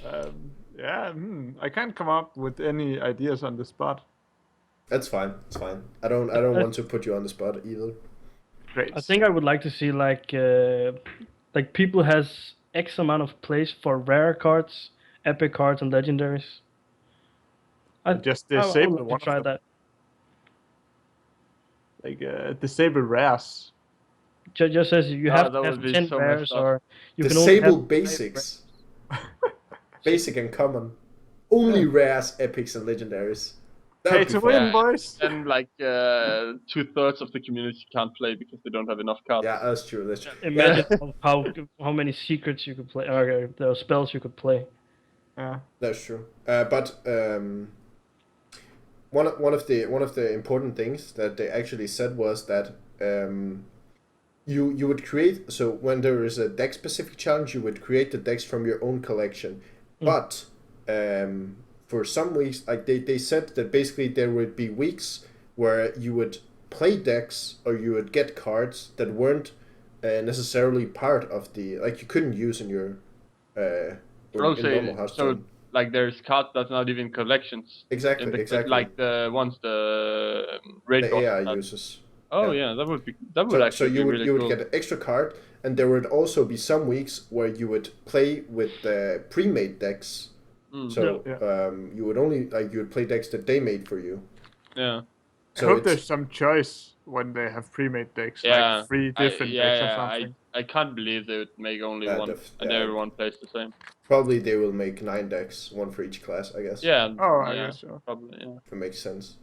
Speaker 4: I can't come up with any ideas on the spot.
Speaker 2: That's fine. It's fine. I don't want to put you on the spot either.
Speaker 4: Great.
Speaker 5: I think I would like to see like people has X amount of plays for rare cards, epic cards, and legendaries. I
Speaker 4: Just
Speaker 5: I would
Speaker 4: disable
Speaker 5: like
Speaker 4: one
Speaker 5: to try
Speaker 4: of them.
Speaker 5: that.
Speaker 4: Like disable rares.
Speaker 5: Just says you
Speaker 3: Ah,
Speaker 5: have
Speaker 3: that
Speaker 5: to
Speaker 3: would
Speaker 5: have
Speaker 3: be
Speaker 5: 10
Speaker 3: so
Speaker 5: rares,
Speaker 3: messed up.
Speaker 5: or you can only
Speaker 2: Disable
Speaker 5: have
Speaker 2: basics. Basic and common. Only rares, epics, and legendaries. That
Speaker 4: Pay
Speaker 2: would be
Speaker 4: to
Speaker 2: fun.
Speaker 4: win,
Speaker 3: Yeah.
Speaker 4: boys.
Speaker 3: And like 2/3 of the community can't play because they don't have enough cards.
Speaker 2: Yeah, that's true. That's true.
Speaker 5: Imagine how many secrets you could play, or the spells you could play.
Speaker 4: Yeah.
Speaker 2: That's true. But one of the important things that they actually said was that you would create, so when there is a deck specific challenge, you would create the decks from your own collection. But for some weeks, like they said that basically there would be weeks where you would play decks or you would get cards that weren't necessarily part of the, like you couldn't use in your
Speaker 3: I'll
Speaker 2: in
Speaker 3: say,
Speaker 2: normal Hearthstone.
Speaker 3: so like there's cards that's not even collections.
Speaker 2: Exactly,
Speaker 3: In the,
Speaker 2: exactly.
Speaker 3: Like the ones the raid
Speaker 2: the
Speaker 3: boss
Speaker 2: AI
Speaker 3: had.
Speaker 2: uses.
Speaker 3: Oh
Speaker 2: yeah.
Speaker 3: yeah, that would
Speaker 2: So
Speaker 3: actually
Speaker 2: you
Speaker 3: be
Speaker 2: would
Speaker 3: really
Speaker 2: you would
Speaker 3: cool.
Speaker 2: get an extra card, and there would also be some weeks where you would play with the pre-made decks.
Speaker 3: Mm.
Speaker 2: So
Speaker 4: Yeah.
Speaker 2: you would only like you would play decks that they made for you.
Speaker 3: Yeah.
Speaker 2: So
Speaker 4: I hope
Speaker 2: it's-
Speaker 4: there's some choice when they have pre-made decks,
Speaker 3: Yeah.
Speaker 4: like 3 different decks or something.
Speaker 3: I can't believe they would make only
Speaker 2: Yeah,
Speaker 3: one and
Speaker 2: yeah.
Speaker 3: everyone plays the same.
Speaker 2: Probably they will make 9 decks, one for each class, I guess.
Speaker 3: Yeah.
Speaker 4: Oh, I
Speaker 3: yeah,
Speaker 4: guess so.
Speaker 3: Probably, yeah.
Speaker 2: If it makes sense.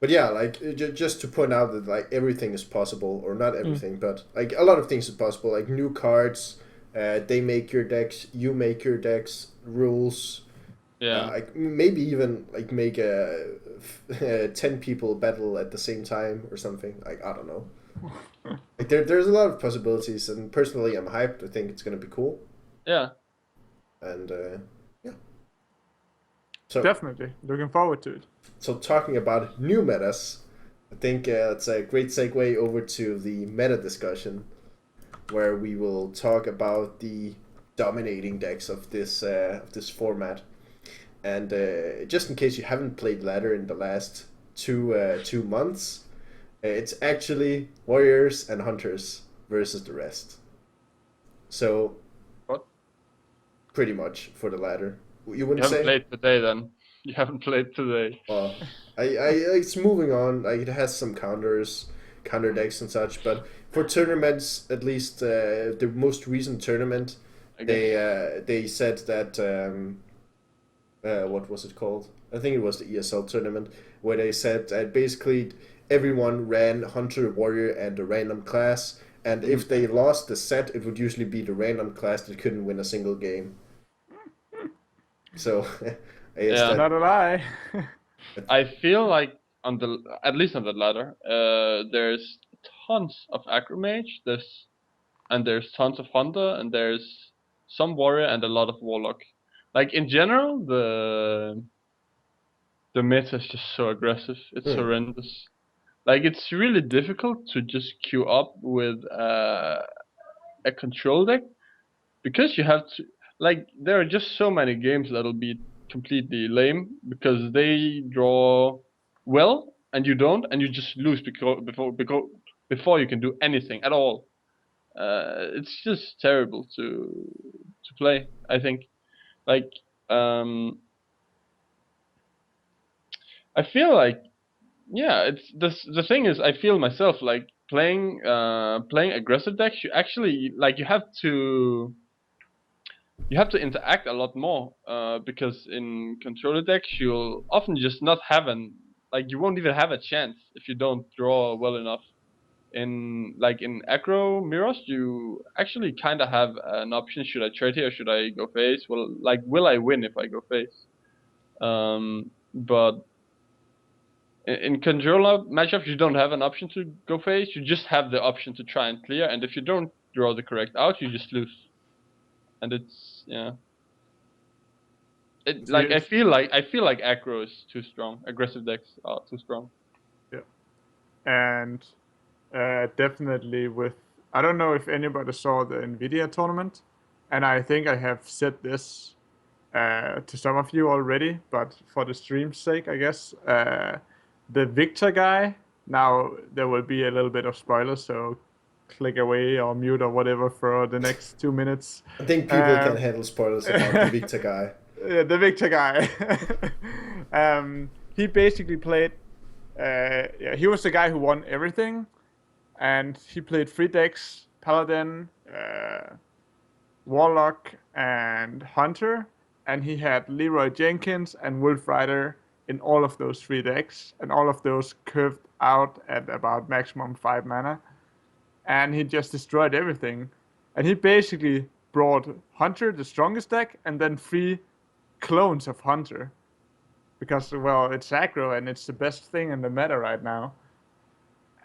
Speaker 2: But yeah, like just to point out that like everything is possible, or not everything, but like a lot of things is possible. Like new cards, they make your decks, you make your decks, rules.
Speaker 3: Yeah.
Speaker 2: Like maybe even like make 10 people battle at the same time or something. Like I don't know. Like there's a lot of possibilities, and personally I'm hyped. I think it's gonna be cool.
Speaker 3: Yeah.
Speaker 2: And yeah. So
Speaker 4: Definitely. Looking forward to it.
Speaker 2: So talking about new metas, I think it's a great segue over to the meta discussion, where we will talk about the dominating decks of this format. And just in case you haven't played ladder in the last 2 months, it's actually warriors and hunters versus the rest. So
Speaker 3: What?
Speaker 2: pretty much for the ladder. You
Speaker 3: You
Speaker 2: wouldn't
Speaker 3: haven't
Speaker 2: say?
Speaker 3: played today then. You haven't played today.
Speaker 2: Well, I it's moving on. Like it has some counter decks and such. But for tournaments, at least the most recent tournament,
Speaker 3: I guess.
Speaker 2: they said that what was it called? I think it was the ESL tournament, where they said that basically everyone ran hunter, warrior, and a random class. And if they lost the set, it would usually be the random class that couldn't win a single game. So. I guess
Speaker 3: Yeah.
Speaker 2: that-
Speaker 4: Not a lie.
Speaker 3: I feel like at least on the ladder, there's tons of aggro mage. There's tons of hunter, and there's some warrior and a lot of warlock. Like in general, the meta is just so aggressive. It's horrendous. Like it's really difficult to just queue up with a control deck, because you have to, like, there are just so many games that'll be completely lame because they draw well and you don't, and you just lose before you can do anything at all. It's just terrible to play, I think. Like I I feel like, yeah, it's the thing is, I feel myself like playing aggressive decks. You actually like you have to interact a lot more, because in controller decks you'll often just not have you won't even have a chance if you don't draw well enough. In aggro mirrors, you actually kind of have an option: should I trade here or should I go face? Well, like, will I win if I go face? But in controller matchups, you don't have an option to go face. You just have the option to try and clear, and if you don't draw the correct out, you just lose. And it's, yeah. It, like, I feel like aggro is too strong. Aggressive decks are too strong.
Speaker 4: Yeah, and definitely with, I don't know if anybody saw the Nvidia tournament, and I think I have said this to some of you already, but for the stream's sake, I guess, the Victor guy, now there will be a little bit of spoilers, so click away or mute or whatever for the next 2 minutes.
Speaker 2: I think people can handle spoilers about the Victor guy.
Speaker 4: The Victor guy. He basically played, he was the guy who won everything, and he played 3 decks: Paladin, Warlock, and Hunter, and he had Leroy Jenkins and Wolf Rider in all of those 3 decks, and all of those curved out at about maximum 5 mana, and he just destroyed everything. And he basically brought Hunter, the strongest deck, and then 3 clones of Hunter, because, well, it's aggro and it's the best thing in the meta right now.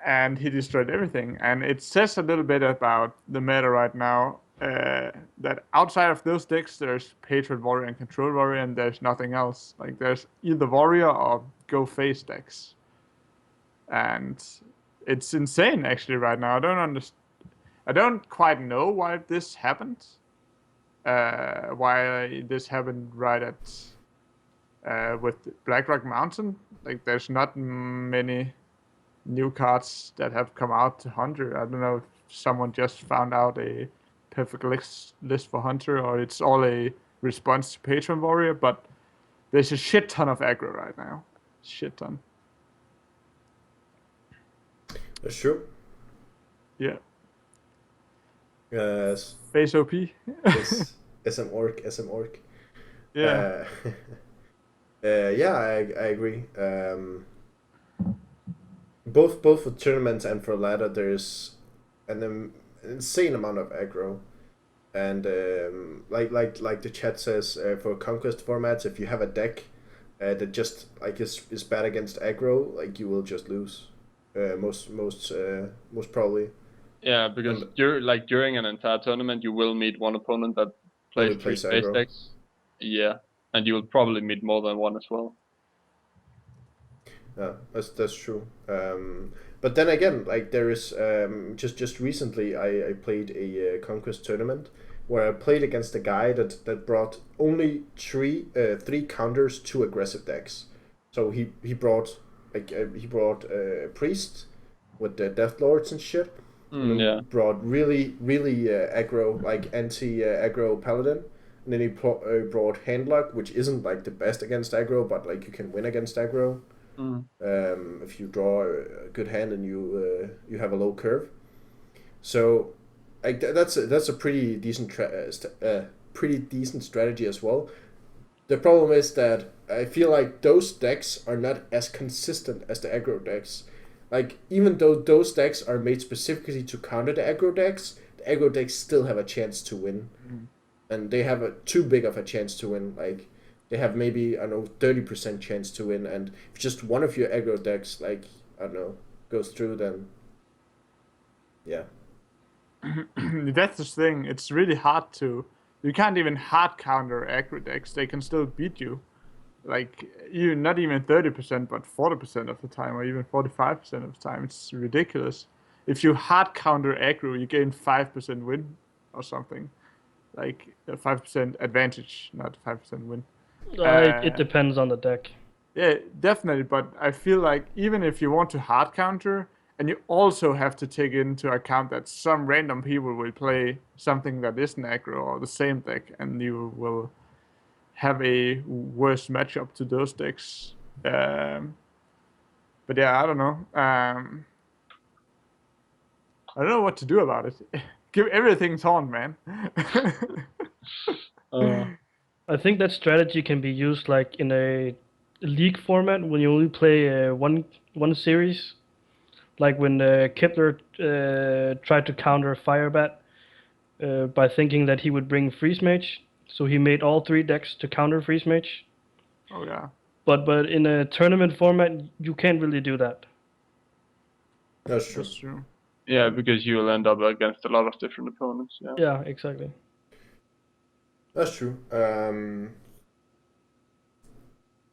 Speaker 4: And he destroyed everything. And it says a little bit about the meta right now, that outside of those decks, there's Patriot Warrior and Control Warrior, and there's nothing else. Like, there's either Warrior or Go Face decks. And it's insane, actually, right now. I don't quite know why this happened. Why this happened right at with Blackrock Mountain. Like, there's not many new cards that have come out to Hunter. I don't know if someone just found out a perfect list for Hunter, or it's all a response to Patron Warrior, but there's a shit ton of aggro right now. Shit ton.
Speaker 2: That's true.
Speaker 4: Yeah.
Speaker 2: Yes.
Speaker 4: Base OP.
Speaker 2: SM Orc.
Speaker 4: Yeah.
Speaker 2: Yeah, I agree. Both for tournaments and for ladder, there's an insane amount of aggro, and like the chat says, for conquest formats, if you have a deck that just like is bad against aggro, like, you will just lose. Most probably.
Speaker 3: Yeah, because during an entire tournament, you will meet one opponent that plays 3 space
Speaker 2: aggro.
Speaker 3: decks. Yeah, and you will probably meet more than one as well.
Speaker 2: Yeah, that's true. But then again, like, there is just recently I played a conquest tournament where I played against a guy that brought only three counters to aggressive decks. So he brought priest with the death lords and shit.
Speaker 3: Yeah.
Speaker 2: Brought really aggro, like anti aggro paladin. And then he brought handlock, which isn't like the best against aggro, but like you can win against aggro. If you draw a good hand and you have a low curve. So like that's a pretty decent strategy as well. The problem is that I feel like those decks are not as consistent as the aggro decks. Like, even though those decks are made specifically to counter the aggro decks still have a chance to win. And they have too big of a chance to win. Like, they have maybe, I don't know, 30% chance to win, and if just one of your aggro decks, like, I don't know, goes through, then yeah.
Speaker 4: That's the thing. It's really hard to. You can't even hard counter aggro decks. They can still beat you. Like, you not even 30%, but 40% of the time, or even 45% of the time. It's ridiculous. If you hard counter aggro, you gain 5% win or something. Like, a 5% advantage, not 5% win.
Speaker 5: It depends on the deck.
Speaker 4: Yeah, definitely. But I feel like even if you want to hard counter, and you also have to take into account that some random people will play something that isn't aggro or the same deck, and you will have a worse matchup to those decks. But yeah, I don't know. I don't know what to do about it. Give everything taunt, man.
Speaker 5: I think that strategy can be used like in a league format when you only play one series, like when Kepler tried to counter Firebat by thinking that he would bring Freeze Mage, so he made all 3 decks to counter Freeze Mage.
Speaker 4: Oh yeah.
Speaker 5: But in a tournament format, you can't really do that.
Speaker 2: That's true.
Speaker 4: That's true.
Speaker 3: Yeah, because you will end up against a lot of different opponents. Yeah.
Speaker 5: Yeah, exactly.
Speaker 2: That's true.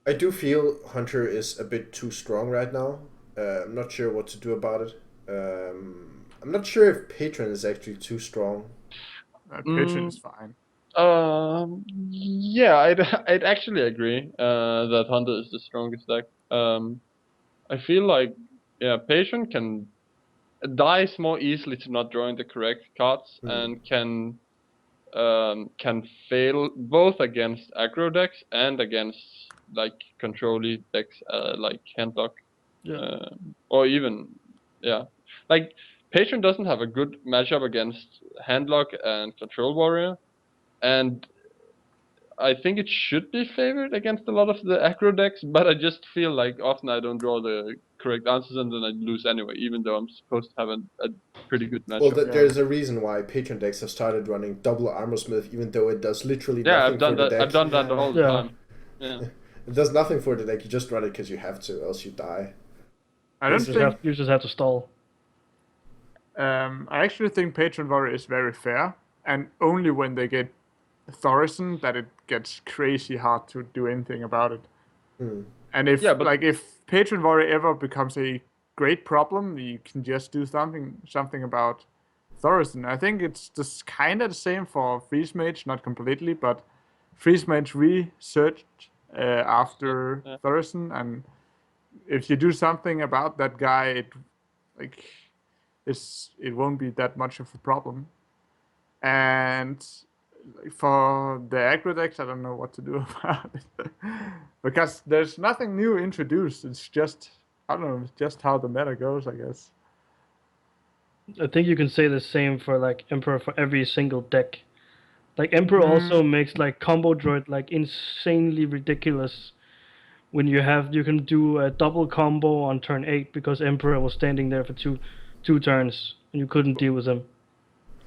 Speaker 2: I do feel Hunter is a bit too strong right now. I'm not sure what to do about it. I'm not sure if Patron is actually too strong.
Speaker 4: Patron is fine.
Speaker 3: Yeah, I'd actually agree that Hunter is the strongest deck. I feel like Patient dies more easily to not drawing the correct cards and can fail both against aggro decks and against like control-y decks like Handlock.
Speaker 5: Yeah.
Speaker 3: Or even like Patron doesn't have a good matchup against Handlock and Control Warrior, and I think it should be favored against a lot of the aggro decks, but I just feel like often I don't draw the correct answers and then I lose anyway, even though I'm supposed to have a pretty good matchup.
Speaker 2: Well, there's a reason why Patron decks have started running double Armorsmith, even though it does literally nothing for the deck.
Speaker 3: I've done that all the time. Yeah.
Speaker 2: It does nothing for the deck. You just run it because you have to, else you die.
Speaker 4: I
Speaker 5: You just have to stall.
Speaker 4: I actually think Patron Warrior is very fair, and only when they get Thorison that it gets crazy hard to do anything about it. And if if Patron Warrior ever becomes a great problem, you can just do something about Thorison. I think it's just kind of the same for Freeze Mage, not completely, but Freeze Mage researched after Thorison, and if you do something about that guy, it won't be that much of a problem. And for the aggro decks, I don't know what to do about it because there's nothing new introduced. It's just, I don't know, it's just how the meta goes, I guess.
Speaker 5: I think you can say the same for like Emperor for every single deck. Like Emperor also makes like combo droid like insanely ridiculous when you can do a double combo on turn 8 because Emperor was standing there for two turns and you couldn't deal with him.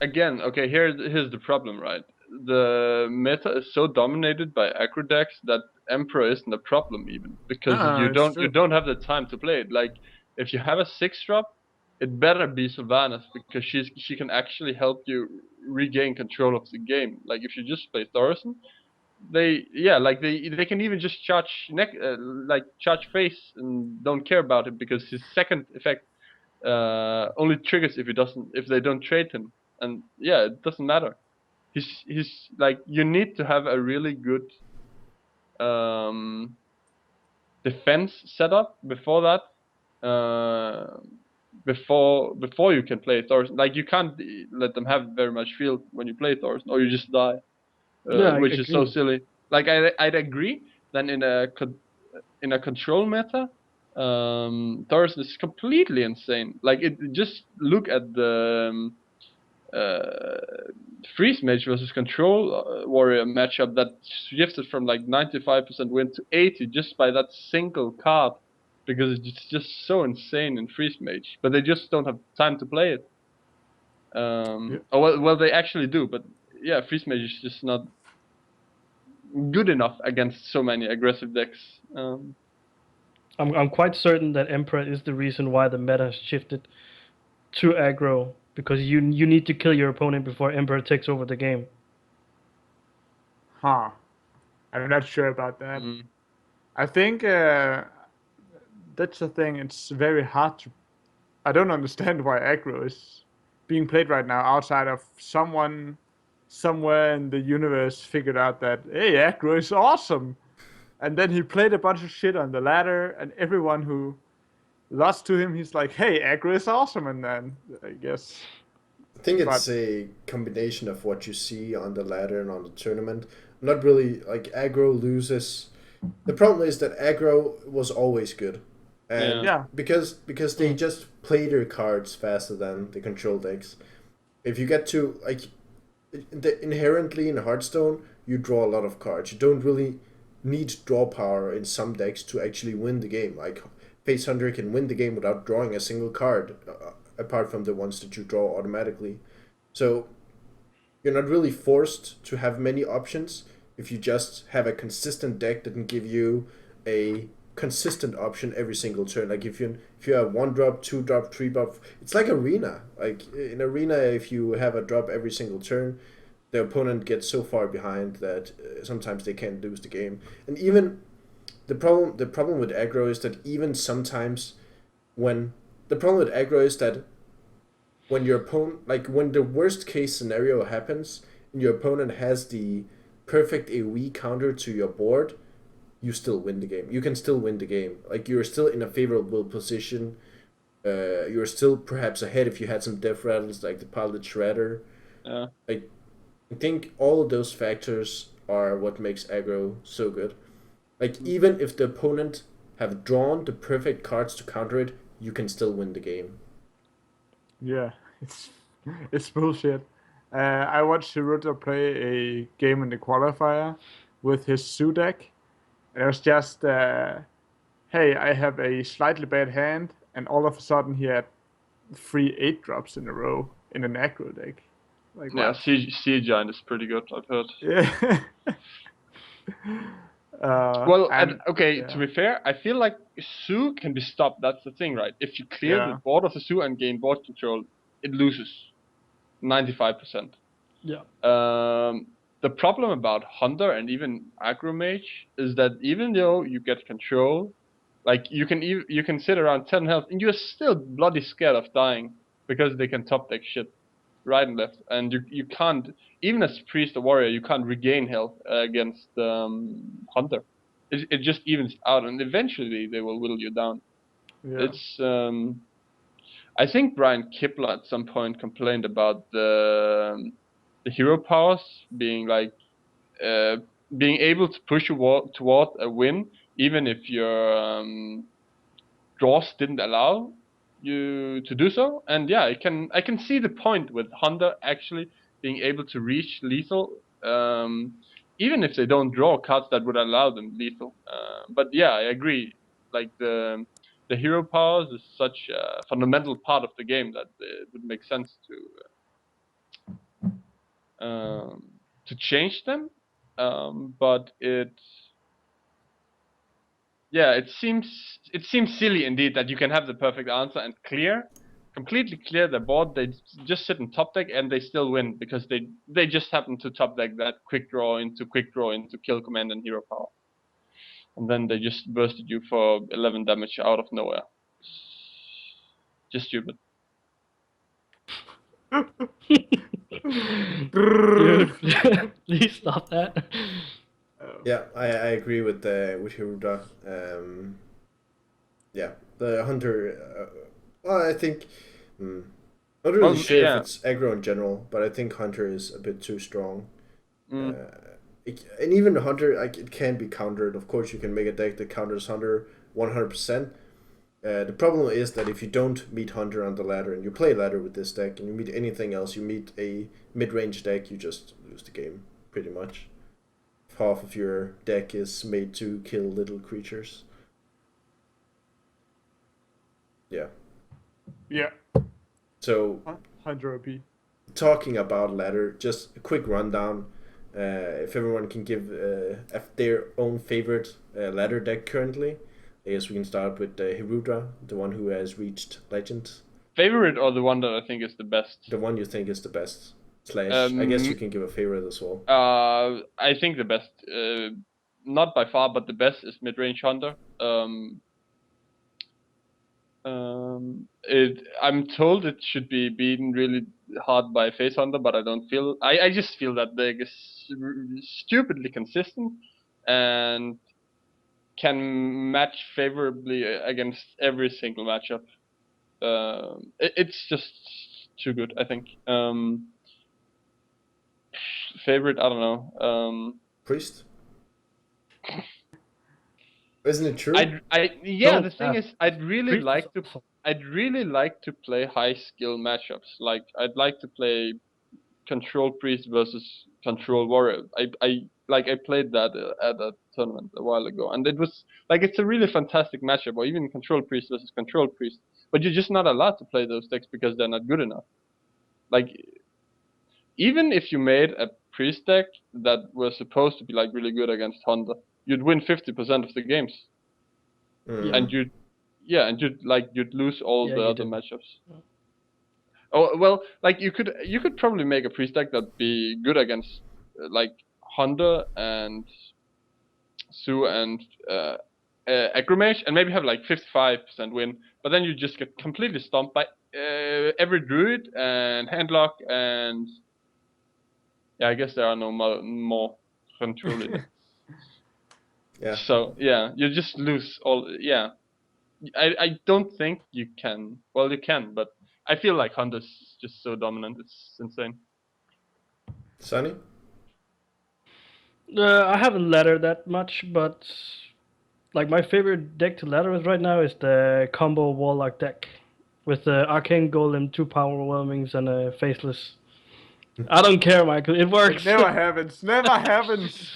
Speaker 3: Again, okay, here's the problem, right? The meta is so dominated by aggro decks that Emperor isn't a problem even because you don't have the time to play it. Like if you have a 6-drop, it better be Sylvanas because she can actually help you regain control of the game. Like if you just play Thorison, they can even just charge charge face and don't care about it because his second effect only triggers if they don't trade him, and it doesn't matter. He's like, you need to have a really good defense setup before that. Before you can play Thorson, like you can't let them have very much field when you play Thorson, or you just die, which is so silly. Like I'd agree. Then in a control meta, Thorson is completely insane. Like just look at the Freeze Mage versus Control Warrior matchup that shifted from like 95% win to 80 just by that single card. Because it's just so insane in Freeze Mage, but they just don't have time to play it. Well, they actually do, but Freeze Mage is just not good enough against so many aggressive decks.
Speaker 5: I'm quite certain that Emperor is the reason why the meta has shifted to aggro, because you need to kill your opponent before Emperor takes over the game.
Speaker 4: I'm not sure about that. I think that's the thing. It's very hard to. I don't understand why aggro is being played right now outside of someone somewhere in the universe figured out that, hey, aggro is awesome. And then he played a bunch of shit on the ladder, and everyone who lost to him, he's like, hey, aggro is awesome. And then, I guess.
Speaker 2: I think it's a combination of what you see on the ladder and on the tournament. Not really, like, aggro loses. The problem is that aggro was always good. And
Speaker 4: Yeah.
Speaker 2: because they just play their cards faster than the control decks. If you get to like inherently in Hearthstone, you draw a lot of cards. You don't really need draw power in some decks to actually win the game. Like Face Hunter can win the game without drawing a single card, apart from the ones that you draw automatically. So you're not really forced to have many options if you just have a consistent deck that can give you a consistent option every single turn. Like if you have 1 drop, 2 drop, 3 drop, it's like Arena. Like in Arena, if you have a drop every single turn, the opponent gets so far behind that sometimes they can't lose the game. And even the problem with aggro is that even sometimes when the problem with aggro is that when your opponent, like when the worst case scenario happens and your opponent has the perfect AoE counter to your board, you still win the game. You can still win the game. Like you're still in a favorable position. You're still perhaps ahead if you had some death rattles like the Pilot Shredder.
Speaker 3: Yeah.
Speaker 2: Like I think all of those factors are what makes aggro so good. Like even if the opponent have drawn the perfect cards to counter it, you can still win the game.
Speaker 4: Yeah, it's bullshit. I watched Hiruta play a game in the qualifier with his Zoo deck, and it was just, hey, I have a slightly bad hand, and all of a sudden he had 3 8 drops in a row in an aggro deck. Like
Speaker 3: Yeah,
Speaker 4: what?
Speaker 3: Sea Giant is pretty good, I've heard.
Speaker 4: Yeah.
Speaker 3: Well,
Speaker 4: and
Speaker 3: okay,
Speaker 4: yeah,
Speaker 3: to be fair, I feel like Zoo can be stopped. That's the thing, right? If you clear the
Speaker 4: yeah,
Speaker 3: board of the Zoo and gain board control, it loses 95%.
Speaker 5: Yeah.
Speaker 3: The problem about Hunter and even Aggro Mage is that even though you get control, like you can sit around 10 health and you're still bloody scared of dying because they can top deck shit right and left, and you can't, even as priest or warrior, you can't regain health against Hunter. It just evens out, and eventually they will whittle you down.
Speaker 4: yeah,
Speaker 3: It's I think Brian Kipler at some point complained about the hero powers being like uh, being able to push you toward a win, even if your draws didn't allow you to do so. And yeah, I can see the point with Hunter actually being able to reach lethal, even if they don't draw cards that would allow them lethal. But yeah, I agree. Like the hero powers is such a fundamental part of the game that it would make sense to change them. But it seems silly indeed that you can have the perfect answer and completely clear the board. They just sit in top deck and they still win because they just happen to top deck that quick draw into kill command and hero power, and then they just bursted you for 11 damage out of nowhere. Just stupid.
Speaker 5: Dude, please stop that.
Speaker 2: Yeah, I agree with Hiruda. Yeah, the Hunter. Well, I think. Not really
Speaker 3: Well,
Speaker 2: sure
Speaker 3: yeah.
Speaker 2: if it's aggro in general, but I think Hunter is a bit too strong.
Speaker 3: Mm.
Speaker 2: And even Hunter, like it can be countered. Of course, you can make a deck that counters Hunter 100%. The problem is that if you don't meet Hunter on the ladder and you play ladder with this deck and you meet anything else, you meet a mid-range deck, you just lose the game pretty much. Half of your deck is made to kill little creatures. Yeah.
Speaker 4: yeah.
Speaker 2: So
Speaker 4: 100 OP.
Speaker 2: talking about ladder, just a quick rundown. If everyone can give their own favorite ladder deck currently. I guess we can start with Hiruda, the one who has reached Legend.
Speaker 3: Favorite or the one that I think is the best?
Speaker 2: The one you think is the best. I guess you can give a favorite as well.
Speaker 3: I think the best, not by far, but the best is mid-range Hunter. I'm told it should be beaten really hard by Face Hunter, but I don't feel. I just feel that deck is stupidly consistent and can match favorably against every single matchup. It's just too good, I think. Favorite, I don't know.
Speaker 2: Priest? Isn't it true?
Speaker 3: Yeah.
Speaker 5: Don't
Speaker 3: The thing
Speaker 5: ask.
Speaker 3: is, I'd really
Speaker 5: Priest is
Speaker 3: like to.
Speaker 5: awesome.
Speaker 3: I'd really like to play high skill matchups. Like I'd like to play control priest versus control warrior. I played that at a tournament a while ago, and it was like it's a really fantastic matchup. Or even control priest versus control priest, but you're just not allowed to play those decks because they're not good enough. Like even if you made a priest deck that was supposed to be like really good against Honda, you'd win 50% of the games, and you'd lose all
Speaker 5: Yeah,
Speaker 3: the
Speaker 5: you
Speaker 3: other
Speaker 5: do.
Speaker 3: matchups. Oh well, like you could probably make a priest deck that'd be good against like Honda and Sue and Agromage, and maybe have like 55% win. But then you just get completely stomped by every druid and handlock, and yeah, I guess there are no more controlling decks.
Speaker 2: Yeah.
Speaker 3: So yeah, you just lose all. Yeah, I don't think you can. Well, you can, but I feel like Honda's just so dominant. It's insane.
Speaker 2: Sonny?
Speaker 5: I haven't laddered that much, but like my favorite deck to ladder with right now is the combo Warlock deck with the Arcane Golem, 2 Power Whelmings, and a Faceless. I don't care, Michael. It works.
Speaker 4: It never happens. Never happens.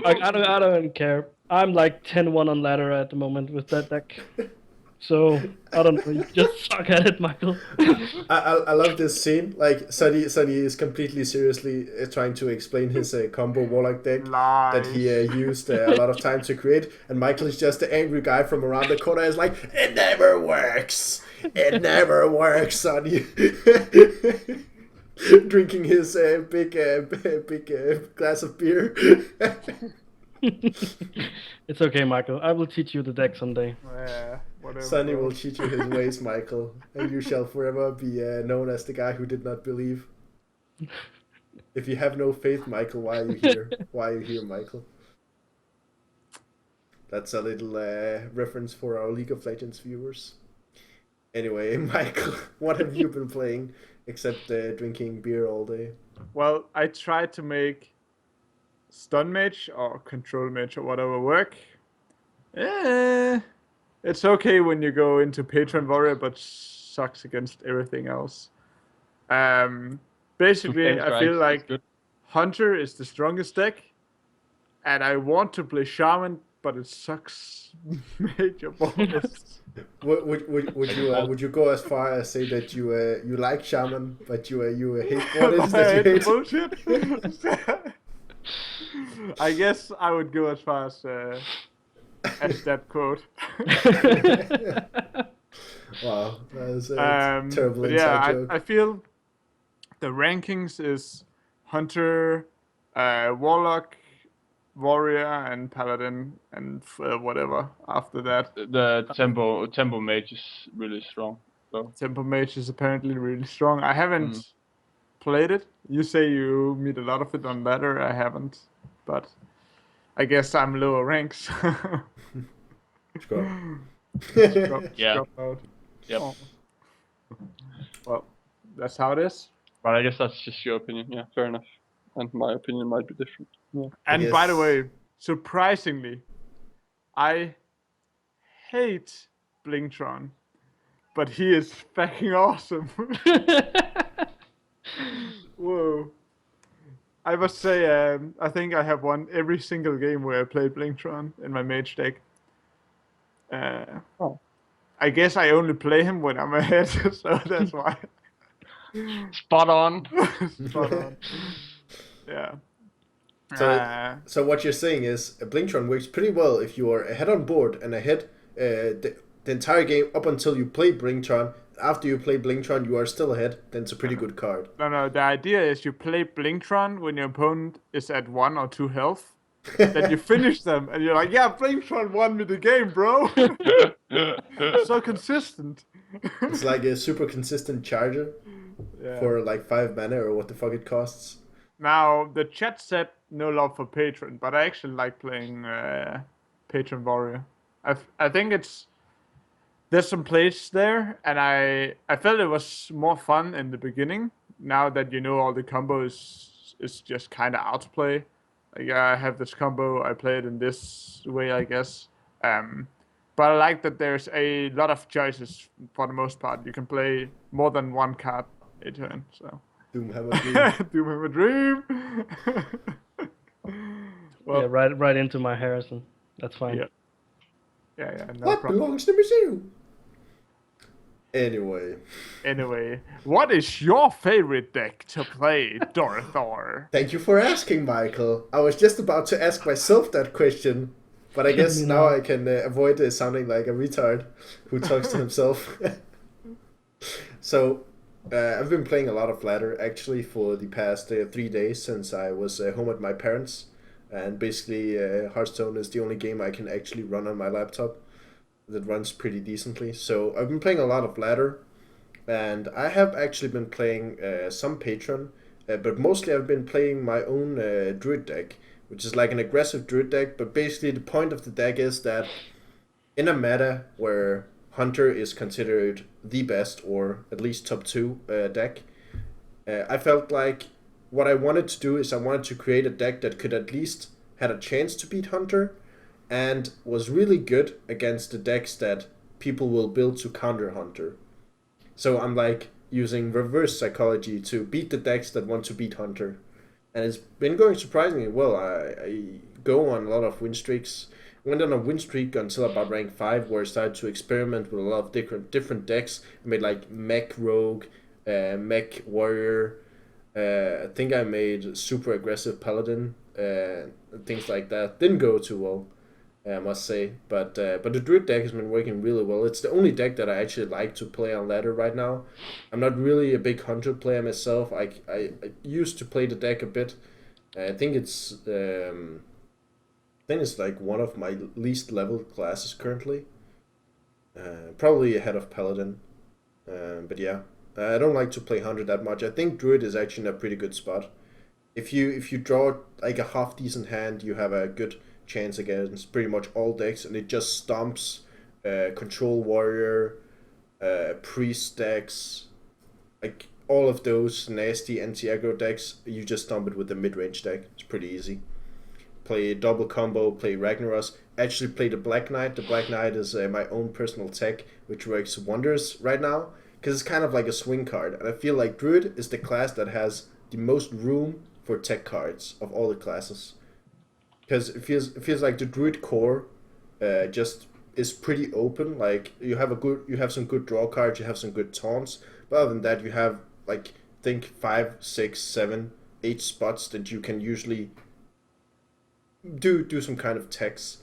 Speaker 5: I don't care. I'm like 10-1 on ladder at the moment with that deck. So I don't know. You just suck at it, Michael.
Speaker 2: I love this scene. Like Sunny is completely seriously trying to explain his combo warlock deck that he used a lot of time to create, and Michael is just the angry guy from around the corner. Is like, it never works. It never works, Sonny. Drinking his big glass of beer.
Speaker 5: It's okay, Michael. I will teach you the deck someday.
Speaker 4: Yeah, whatever.
Speaker 2: Sonny will teach you his ways, Michael, and you shall forever be known as the guy who did not believe. If you have no faith, Michael, why are you here? Why are you here, Michael? That's a little reference for our League of Legends viewers. Anyway, Michael, what have you been playing except drinking beer all day?
Speaker 4: Well, I tried to make stun mage or control mage or whatever work. It's okay when you go into patron warrior, but sucks against everything else. Basically, I feel like hunter is the strongest deck, and I want to play shaman, but it sucks major balls.
Speaker 2: Would you go as far as say that you like shaman, but you hate what is that you hate?
Speaker 4: Bullshit. I guess I would go as far as that quote.
Speaker 2: Wow, that was a terrible
Speaker 4: but
Speaker 2: inside joke.
Speaker 4: I feel the rankings is hunter, warlock, warrior, and paladin, and whatever after that.
Speaker 3: The tempo mage is really strong. So
Speaker 4: Tempo mage is apparently really strong. I haven't played it. You say you meet a lot of it on ladder. I haven't, but I guess I'm lower ranks.
Speaker 3: Yeah. Yep.
Speaker 4: Oh. Well, that's how it is.
Speaker 3: But I guess that's just your opinion. Yeah, fair enough. And my opinion might be different. Yeah.
Speaker 4: And by the way, surprisingly, I hate Blingtron, but he is fucking awesome. Whoa. I must say, I think I have won every single game where I played Blingtron in my mage deck. I guess I only play him when I'm ahead, so that's why.
Speaker 3: Spot on.
Speaker 4: Spot on. Yeah.
Speaker 2: So what you're saying is Blingtron works pretty well if you are ahead on board and ahead the entire game up until you play Blingtron. After you play Blingtron, you are still ahead. Then it's a pretty good card.
Speaker 4: No. The idea is you play Blingtron when your opponent is at 1 or 2 health. Then you finish them, and you're like, yeah, Blingtron won me the game, bro. So consistent.
Speaker 2: It's like a super consistent charger for like 5 mana or what the fuck it costs.
Speaker 4: Now, the chat said no love for Patron, but I actually like playing Patron Warrior. I think there's some plays there, and I felt it was more fun in the beginning. Now that you know all the combos is just kind of out to play. Like, I have this combo, I play it in this way, I guess. But I like that there's a lot of choices for the most part. You can play more than one card a turn. So
Speaker 2: Doom have a dream.
Speaker 4: do have a dream. Well,
Speaker 5: Yeah, right into my Harrison. That's fine.
Speaker 4: yeah, no
Speaker 2: What
Speaker 4: problem.
Speaker 2: belongs to Mizzou? Anyway,
Speaker 4: what is your favorite deck to play, Dorothor?
Speaker 2: thank you for asking, Michael. I was just about to ask myself that question, but I guess
Speaker 5: Me
Speaker 2: now
Speaker 5: now.
Speaker 2: I can avoid sounding like a retard who talks to himself. So, I've been playing a lot of ladder actually for the past 3 days since I was home at my parents, and basically Hearthstone is the only game I can actually run on my laptop that runs pretty decently. So I've been playing a lot of ladder, and I have actually been playing some Patron, but mostly I've been playing my own Druid deck, which is like an aggressive Druid deck. But basically, the point of the deck is that in a meta where Hunter is considered the best, or at least top 2 deck, I felt like what I wanted to do is I wanted to create a deck that could at least had a chance to beat Hunter, and was really good against the decks that people will build to counter Hunter. So I'm like using reverse psychology to beat the decks that want to beat Hunter. And it's been going surprisingly well. I go on a lot of win streaks. Went on a win streak until about rank 5, where I started to experiment with a lot of different decks. I made like Mech Rogue, Mech Warrior. I think I made super aggressive Paladin, things like that. Didn't go too well, I must say. But the Druid deck has been working really well. It's the only deck that I actually like to play on ladder right now. I'm not really a big Hunter player myself. I used to play the deck a bit. I think it's like one of my least leveled classes currently. Probably ahead of Paladin. But yeah, I don't like to play Hunter that much. I think Druid is actually in a pretty good spot. If you draw like a half decent hand, you have a good chance against pretty much all decks, and it just stomps Control Warrior, Priest decks, like all of those nasty anti-aggro decks. You just stomp it with the mid-range deck. It's pretty easy. Play double combo, play Ragnaros. Actually play the Black Knight. The Black Knight is my own personal tech, which works wonders right now, because it's kind of like a swing card. And I feel like Druid is the class that has the most room for tech cards of all the classes. Because it feels like the Druid core just is pretty open. Like you have some good draw cards, you have some good taunts, but other than that, you have like think 5, 6, 7, 8 spots that you can usually do some kind of techs.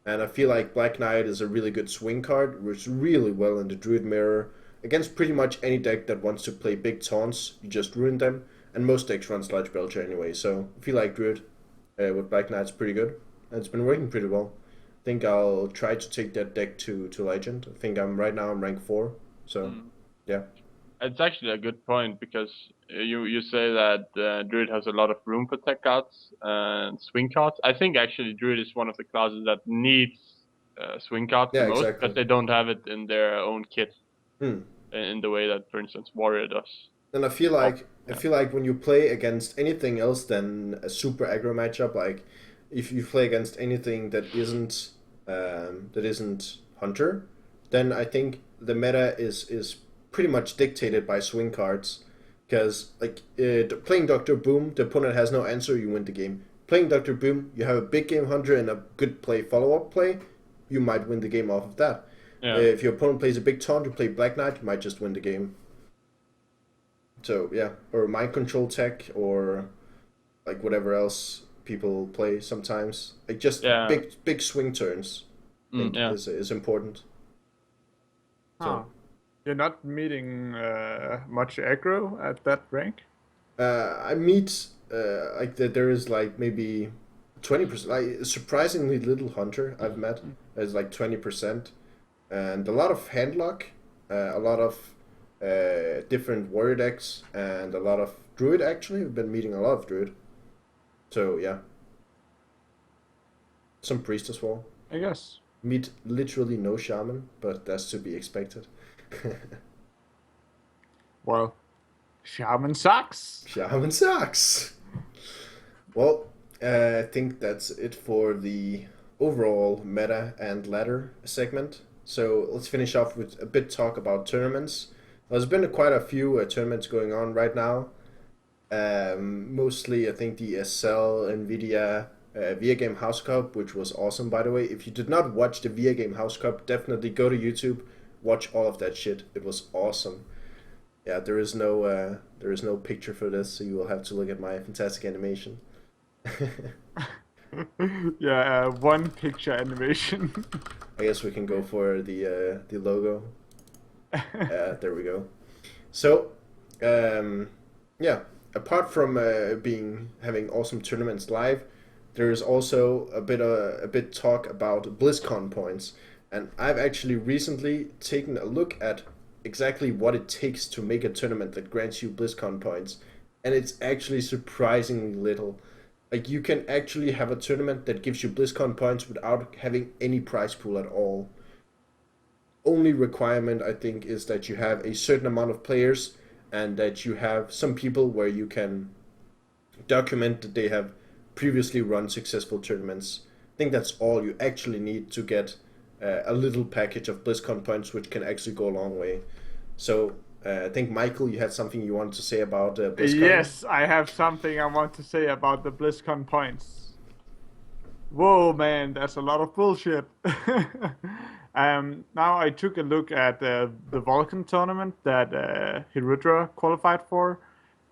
Speaker 2: And I feel like Black Knight is a really good swing card, works really well in the Druid mirror against pretty much any deck that wants to play big taunts. You just ruin them, and most decks run Sludge Belcher anyway. So I feel like Druid with Black Knight's pretty good, and it's been working pretty well. I think I'll try to take that deck to Legend. I think I'm rank 4, so yeah.
Speaker 3: It's actually a good point, because you say that Druid has a lot of room for tech cards and swing cards. I think actually Druid is one of the classes that needs swing cards the most,
Speaker 2: exactly.
Speaker 3: because they don't have it in their own kit in the way that, for instance, Warrior does.
Speaker 2: And I feel like when you play against anything else than a super aggro matchup, like if you play against anything that isn't Hunter, then I think the meta is pretty much dictated by swing cards. Because like playing Dr. Boom, the opponent has no answer, you win the game. Playing Dr. Boom, you have a big game Hunter and a good follow-up play, you might win the game off of that.
Speaker 3: Yeah.
Speaker 2: If your opponent plays a big taunt, you play Black Knight, you might just win the game. So yeah, or mind control tech, or like whatever else people play sometimes. Like just big swing turns. I think is important. So.
Speaker 4: You're not meeting much aggro at that rank?
Speaker 2: I meet like that. There is like maybe 20%. Like surprisingly little Hunter I've met. There's like 20%, and a lot of handlock, a lot of different warrior decks, and a lot of Druid. Actually, we've been meeting a lot of Druid. So yeah, some priest as well.
Speaker 4: I guess.
Speaker 2: Meet literally no shaman, but that's to be expected.
Speaker 4: Well, shaman sucks.
Speaker 2: Shaman sucks. Well, I think that's it for the overall meta and ladder segment. So let's finish off with a bit talk about tournaments. There's been quite a few tournaments going on right now. Mostly, I think the SL Nvidia VIA Game House Cup, which was awesome, by the way. If you did not watch the VIA Game House Cup, definitely go to YouTube, watch all of that shit. It was awesome. Yeah, there is no picture for this, so you will have to look at my fantastic animation.
Speaker 4: Yeah, one picture animation.
Speaker 2: I guess we can go for the logo. There we go. So, yeah. Apart from having awesome tournaments live, there is also a bit talk about BlizzCon points, and I've actually recently taken a look at exactly what it takes to make a tournament that grants you BlizzCon points, and it's actually surprisingly little. Like, you can actually have a tournament that gives you BlizzCon points without having any prize pool at all. Only requirement, I think, is that you have a certain amount of players and that you have some people where you can document that they have previously run successful tournaments. I think that's all you actually need to get a little package of BlizzCon points, which can actually go a long way. So I think, Michael, you had something you wanted to say about BlizzCon?
Speaker 4: Yes, I have something I want to say about the BlizzCon points. Whoa, man, that's a lot of bullshit. Now I took a look at the Vulcan tournament that HearthBreakers qualified for,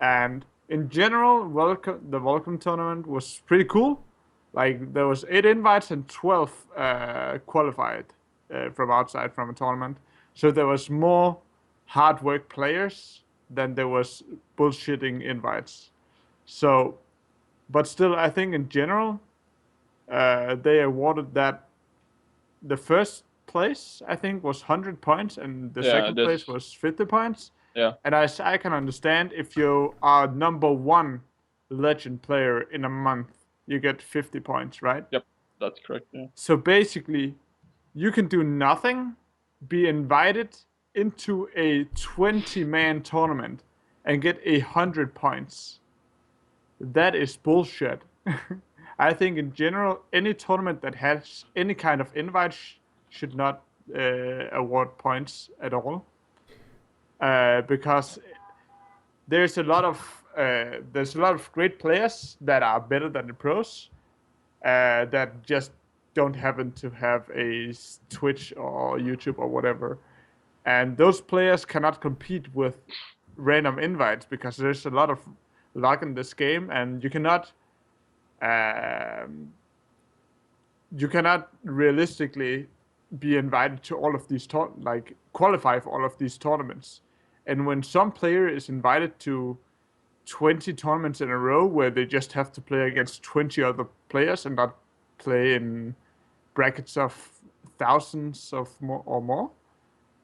Speaker 4: and in general, the Vulcan tournament was pretty cool. Like, there was 8 invites and 12 qualified from outside from a tournament. So there was more hard work players than there was bullshitting invites. So, but still, I think in general, they awarded that the first place, I think, was 100 points, and the second place was 50 points.
Speaker 3: Yeah.
Speaker 4: And as I can understand, if you are #1 legend player in a month, you get 50 points, right?
Speaker 3: Yep, that's correct. Yeah.
Speaker 4: So basically, you can do nothing, be invited into a 20-man tournament, and get 100 points. That is bullshit. I think in general, any tournament that has any kind of invite should not award points at all, because there's a lot of great players that are better than the pros, that just don't happen to have a Twitch or YouTube or whatever, and those players cannot compete with random invites because there's a lot of luck in this game, and you cannot realistically be invited to all of these qualify for all of these tournaments. And when some player is invited to 20 tournaments in a row where they just have to play against 20 other players and not play in brackets of thousands of more,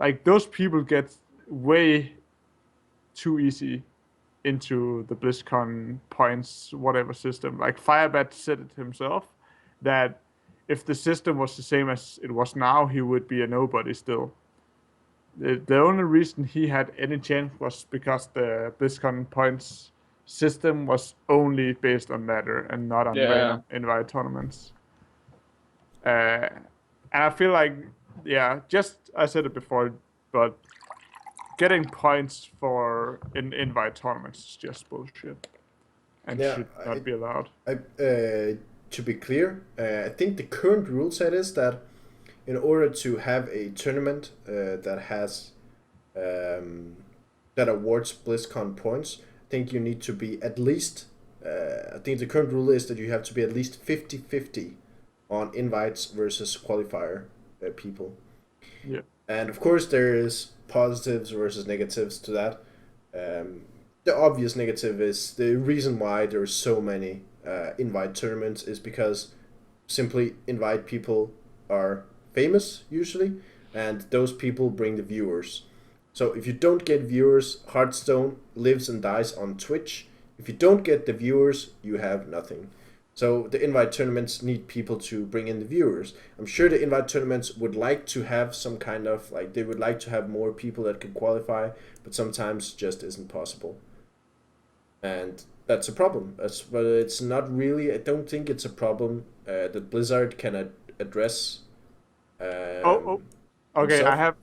Speaker 4: like, those people get way too easy into the BlizzCon points whatever system. Like, Firebat said it himself, that if the system was the same as it was now, he would be a nobody still. The only reason he had any chance was because the BlizzCon points system was only based on ladder and not on random invite tournaments. And I feel like, just I said it before, but getting points for invite tournaments is just bullshit and should not be allowed.
Speaker 2: To be clear, I think the current rule set is that in order to have a tournament that has that awards BlizzCon points, I think you need to be at least. I think the current rule is that you have to be at least 50-50 on invites versus qualifier people.
Speaker 4: Yeah.
Speaker 2: And of course, there is positives versus negatives to that. The obvious negative is the reason why there are so many invite tournaments is because simply invite people are famous usually, and those people bring the viewers. So if you don't get viewers, Hearthstone lives and dies on Twitch. If you don't get the viewers, you have nothing. So the invite tournaments need people to bring in the viewers. I'm sure the invite tournaments would like to have some kind of, like, they would like to have more people that could qualify, but sometimes just isn't possible. And that's a problem. But it's not really, I don't think it's a problem that Blizzard can address.
Speaker 4: Okay,
Speaker 2: himself.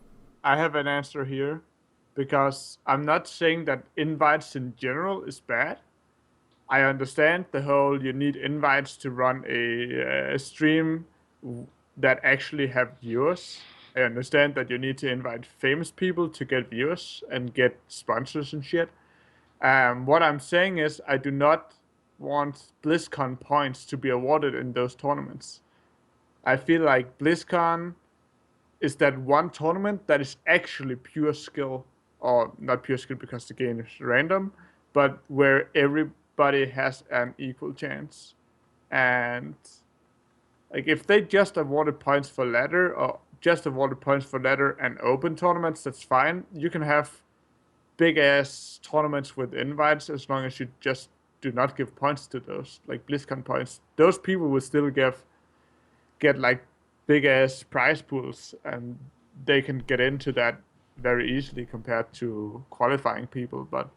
Speaker 4: I have an answer here, because I'm not saying that invites in general is bad. I understand the whole you need invites to run a stream that actually have viewers. I understand that you need to invite famous people to get viewers and get sponsors and shit. What I'm saying is I do not want BlizzCon points to be awarded in those tournaments. I feel like BlizzCon is that one tournament that is actually pure skill, or not pure skill because the game is random, but where everybody has an equal chance. And like if they just awarded points for ladder, or just awarded points for ladder and open tournaments, that's fine. You can have big ass tournaments with invites as long as you just do not give points to those, like BlizzCon points. Those people will still get like big ass prize pools, and they can get into that very easily compared to qualifying people. But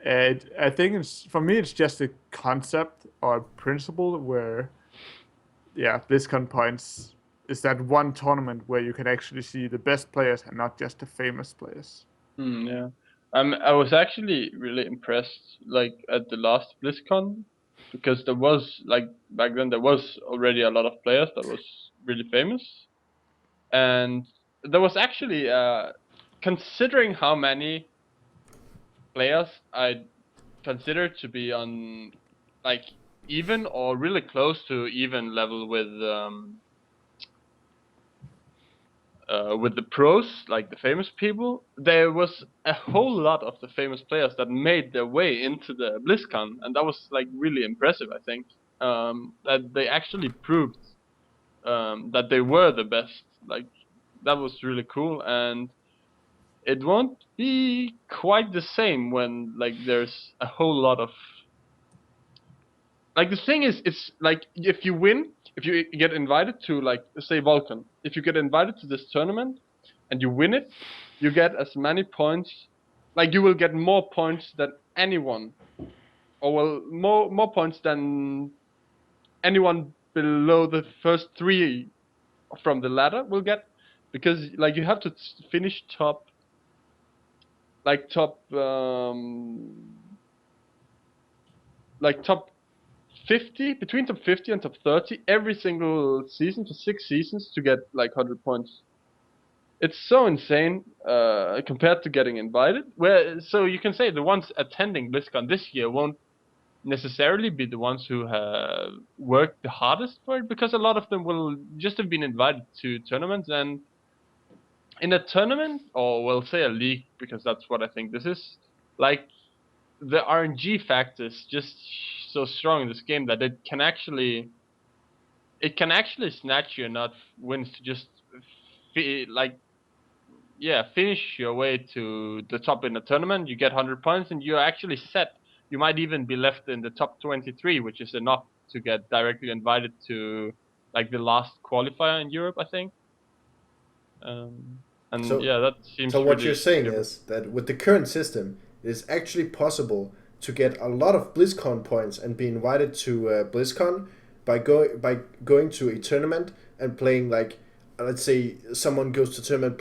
Speaker 4: I think it's, for me, it's just a concept or a principle where, yeah, BlizzCon points is that one tournament where you can actually see the best players and not just the famous players.
Speaker 3: Yeah. I was actually really impressed, like at the last BlizzCon, because there was like back then there was already a lot of players that was really famous, and there was actually considering how many players I consider to be on like even or really close to even level with the pros, like the famous people. There was a whole lot of the famous players that made their way into the BlizzCon, and that was like really impressive. I think that they actually proved that they were the best. Like that was really cool, and it won't be quite the same when like there's a whole lot of like the thing is it's like if you win, if you get invited to like say Vulcan, if you get invited to this tournament and you win it, you get as many points, like you will get more points than anyone, or well more points than anyone below the first three from the ladder will get, because like you have to finish top like top 50, between top 50 and top 30 every single season for 6 seasons to get like 100 points. It's so insane compared to getting invited. Where so you can say the ones attending BlizzCon this year won't necessarily be the ones who have worked the hardest for it, because a lot of them will just have been invited to tournaments, and in a tournament, or we'll say a league because that's what I think this is, like the RNG factor is just so strong in this game that it can actually snatch you enough wins to just finish your way to the top in the tournament. You get 100 points and you're actually set. You might even be left in the top 23, which is enough to get directly invited to like the last qualifier in Europe, I think. And
Speaker 2: So,
Speaker 3: yeah, that seems
Speaker 2: so what
Speaker 3: really
Speaker 2: you're saying
Speaker 3: super.
Speaker 2: is that with the current system, it is actually possible to get a lot of BlizzCon points and be invited to BlizzCon by going to a tournament and playing like, let's say someone goes to tournament,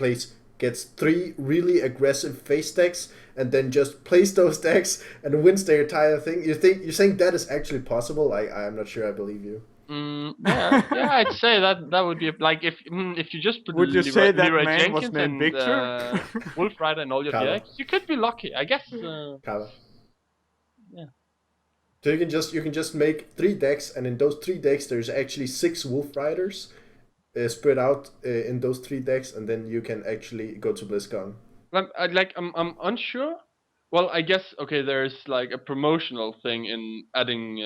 Speaker 2: gets 3 really aggressive face decks and then just plays those decks and wins the entire thing. You're saying that is actually possible? I'm not sure I believe you.
Speaker 3: Yeah, I'd say that would be like if you just put
Speaker 4: Would you say that
Speaker 3: Leroy
Speaker 4: man was
Speaker 3: Jenkins
Speaker 4: named
Speaker 3: and
Speaker 4: Victor?
Speaker 3: Wolf Rider and all your
Speaker 2: Kala.
Speaker 3: decks, you could be lucky, I guess.
Speaker 2: Kala.
Speaker 3: Yeah.
Speaker 2: So you can just make 3 decks, and in those 3 decks there's actually 6 Wolf Riders spread out in those 3 decks, and then you can actually go to BlizzCon.
Speaker 3: I'm unsure. Well, I guess okay. There's like a promotional thing in adding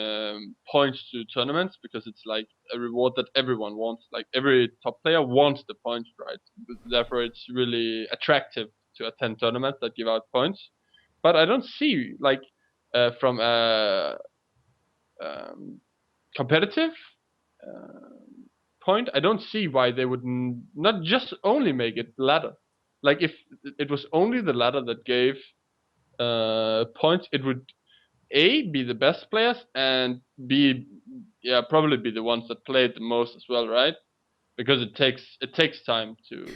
Speaker 3: points to tournaments, because it's like a reward that everyone wants. Like every top player wants the points, right? Therefore, it's really attractive to attend tournaments that give out points. But I don't see like from a competitive point, I don't see why they would not just only make it ladder. Like if it was only the ladder that gave points, it would be the best players, and B, probably be the ones that play it the most as well, right? Because it takes time to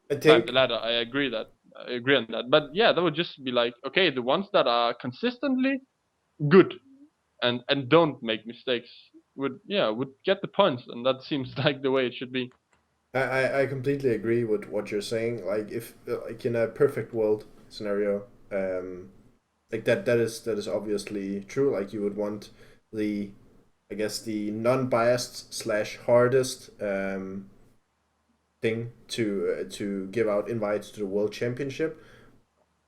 Speaker 2: I
Speaker 3: climb
Speaker 2: think
Speaker 3: the ladder. I agree on that. But yeah, that would just be like, okay, the ones that are consistently good and don't make mistakes would get the points, and that seems like the way it should be.
Speaker 2: I completely agree with what you're saying. Like if like in a perfect world scenario, like that is obviously true. Like you would want the, I guess, the non-biased slash hardest thing to give out invites to the world championship.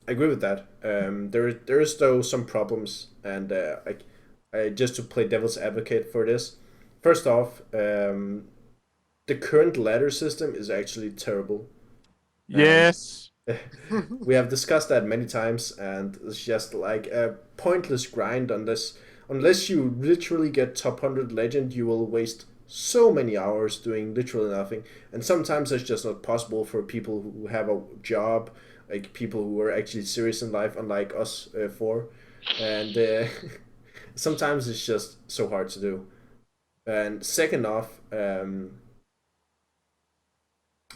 Speaker 2: I agree with that. There is though some problems, and I just to play devil's advocate for this. First off, the current ladder system is actually terrible.
Speaker 4: Yes.
Speaker 2: We have discussed that many times, and it's just like a pointless grind on this. Unless you literally get top 100 legend, you will waste so many hours doing literally nothing. And sometimes it's just not possible for people who have a job, like people who are actually serious in life, unlike us four. And sometimes it's just so hard to do. And second off,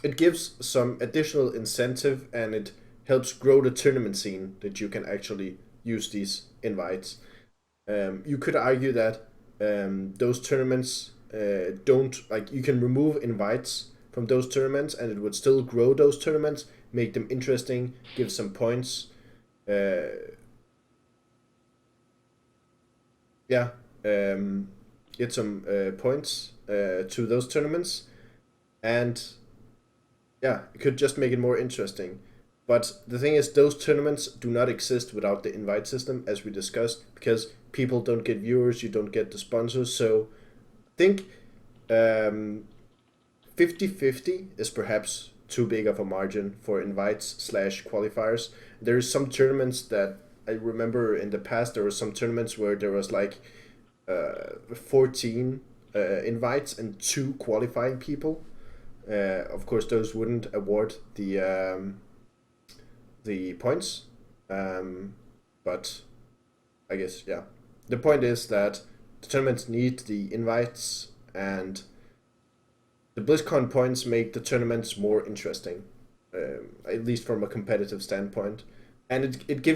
Speaker 2: it gives some additional incentive, and it helps grow the tournament scene that you can actually use these invites. You could argue that those tournaments don't, like, you can remove invites from those tournaments and it would still grow those tournaments, make them interesting, give some points. Yeah, get some points to those tournaments, and yeah, it could just make it more interesting. But the thing is, those tournaments do not exist without the invite system, as we discussed, because people don't get viewers, you don't get the sponsors. So I think 50-50 is perhaps too big of a margin for invites slash qualifiers. There's some tournaments that I remember in the past, there were some tournaments where there was like 14 invites and 2 qualifying people. Of course, those wouldn't award the points, but I guess, yeah. The point is that the tournaments need the invites, and the BlizzCon points make the tournaments more interesting, at least from a competitive standpoint. And it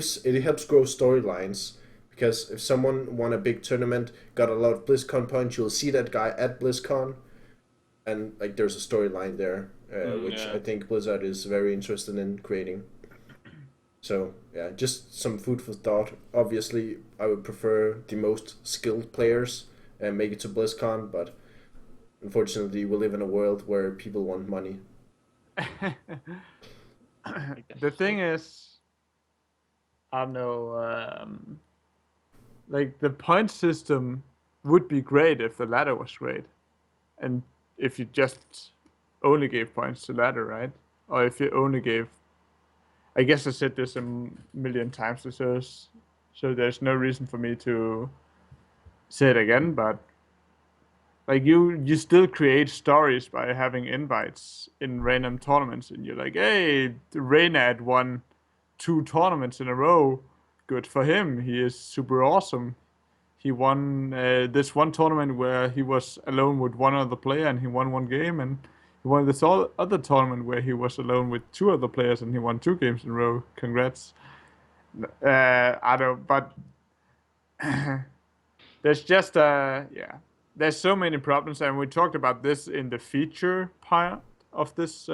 Speaker 2: helps grow storylines, because if someone won a big tournament, got a lot of BlizzCon points, you'll see that guy at BlizzCon, and like there's a storyline there, which I think Blizzard is very interested in creating. So yeah, just some food for thought. Obviously, I would prefer the most skilled players and make it to BlizzCon, but unfortunately, we live in a world where people want money.
Speaker 4: The thing is, I don't know, like the point system would be great if the ladder was great, and if you just only gave points to ladder, right? Or if you only gave, I guess I said this a million times, so there's no reason for me to say it again, but like you still create stories by having invites in random tournaments, and you're like, hey, Reynad won 2 tournaments in a row. Good for him. He is super awesome. He won this one tournament where he was alone with one other player and he won 1 game, and he won this other tournament where he was alone with 2 other players and he won 2 games in a row. Congrats. I don't, but there's just there's so many problems, and we talked about this in the feature part of this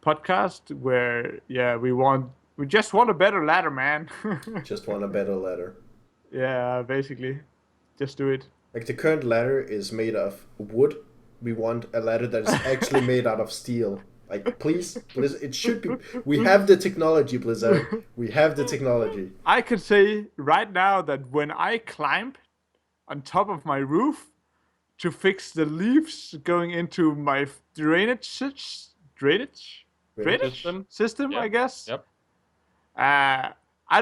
Speaker 4: podcast, where we just want a better ladder, man.
Speaker 2: Just want a better ladder.
Speaker 4: Yeah, basically, just do it.
Speaker 2: Like the current ladder is made of wood. We want a ladder that is actually made out of steel. Like, please, Blizzard, it should be. We have the technology, Blizzard. We have the technology.
Speaker 4: I could say right now that when I climb on top of my roof to fix the leaves going into my drainage system,
Speaker 3: Yeah.
Speaker 4: I guess.
Speaker 3: Yep.
Speaker 4: I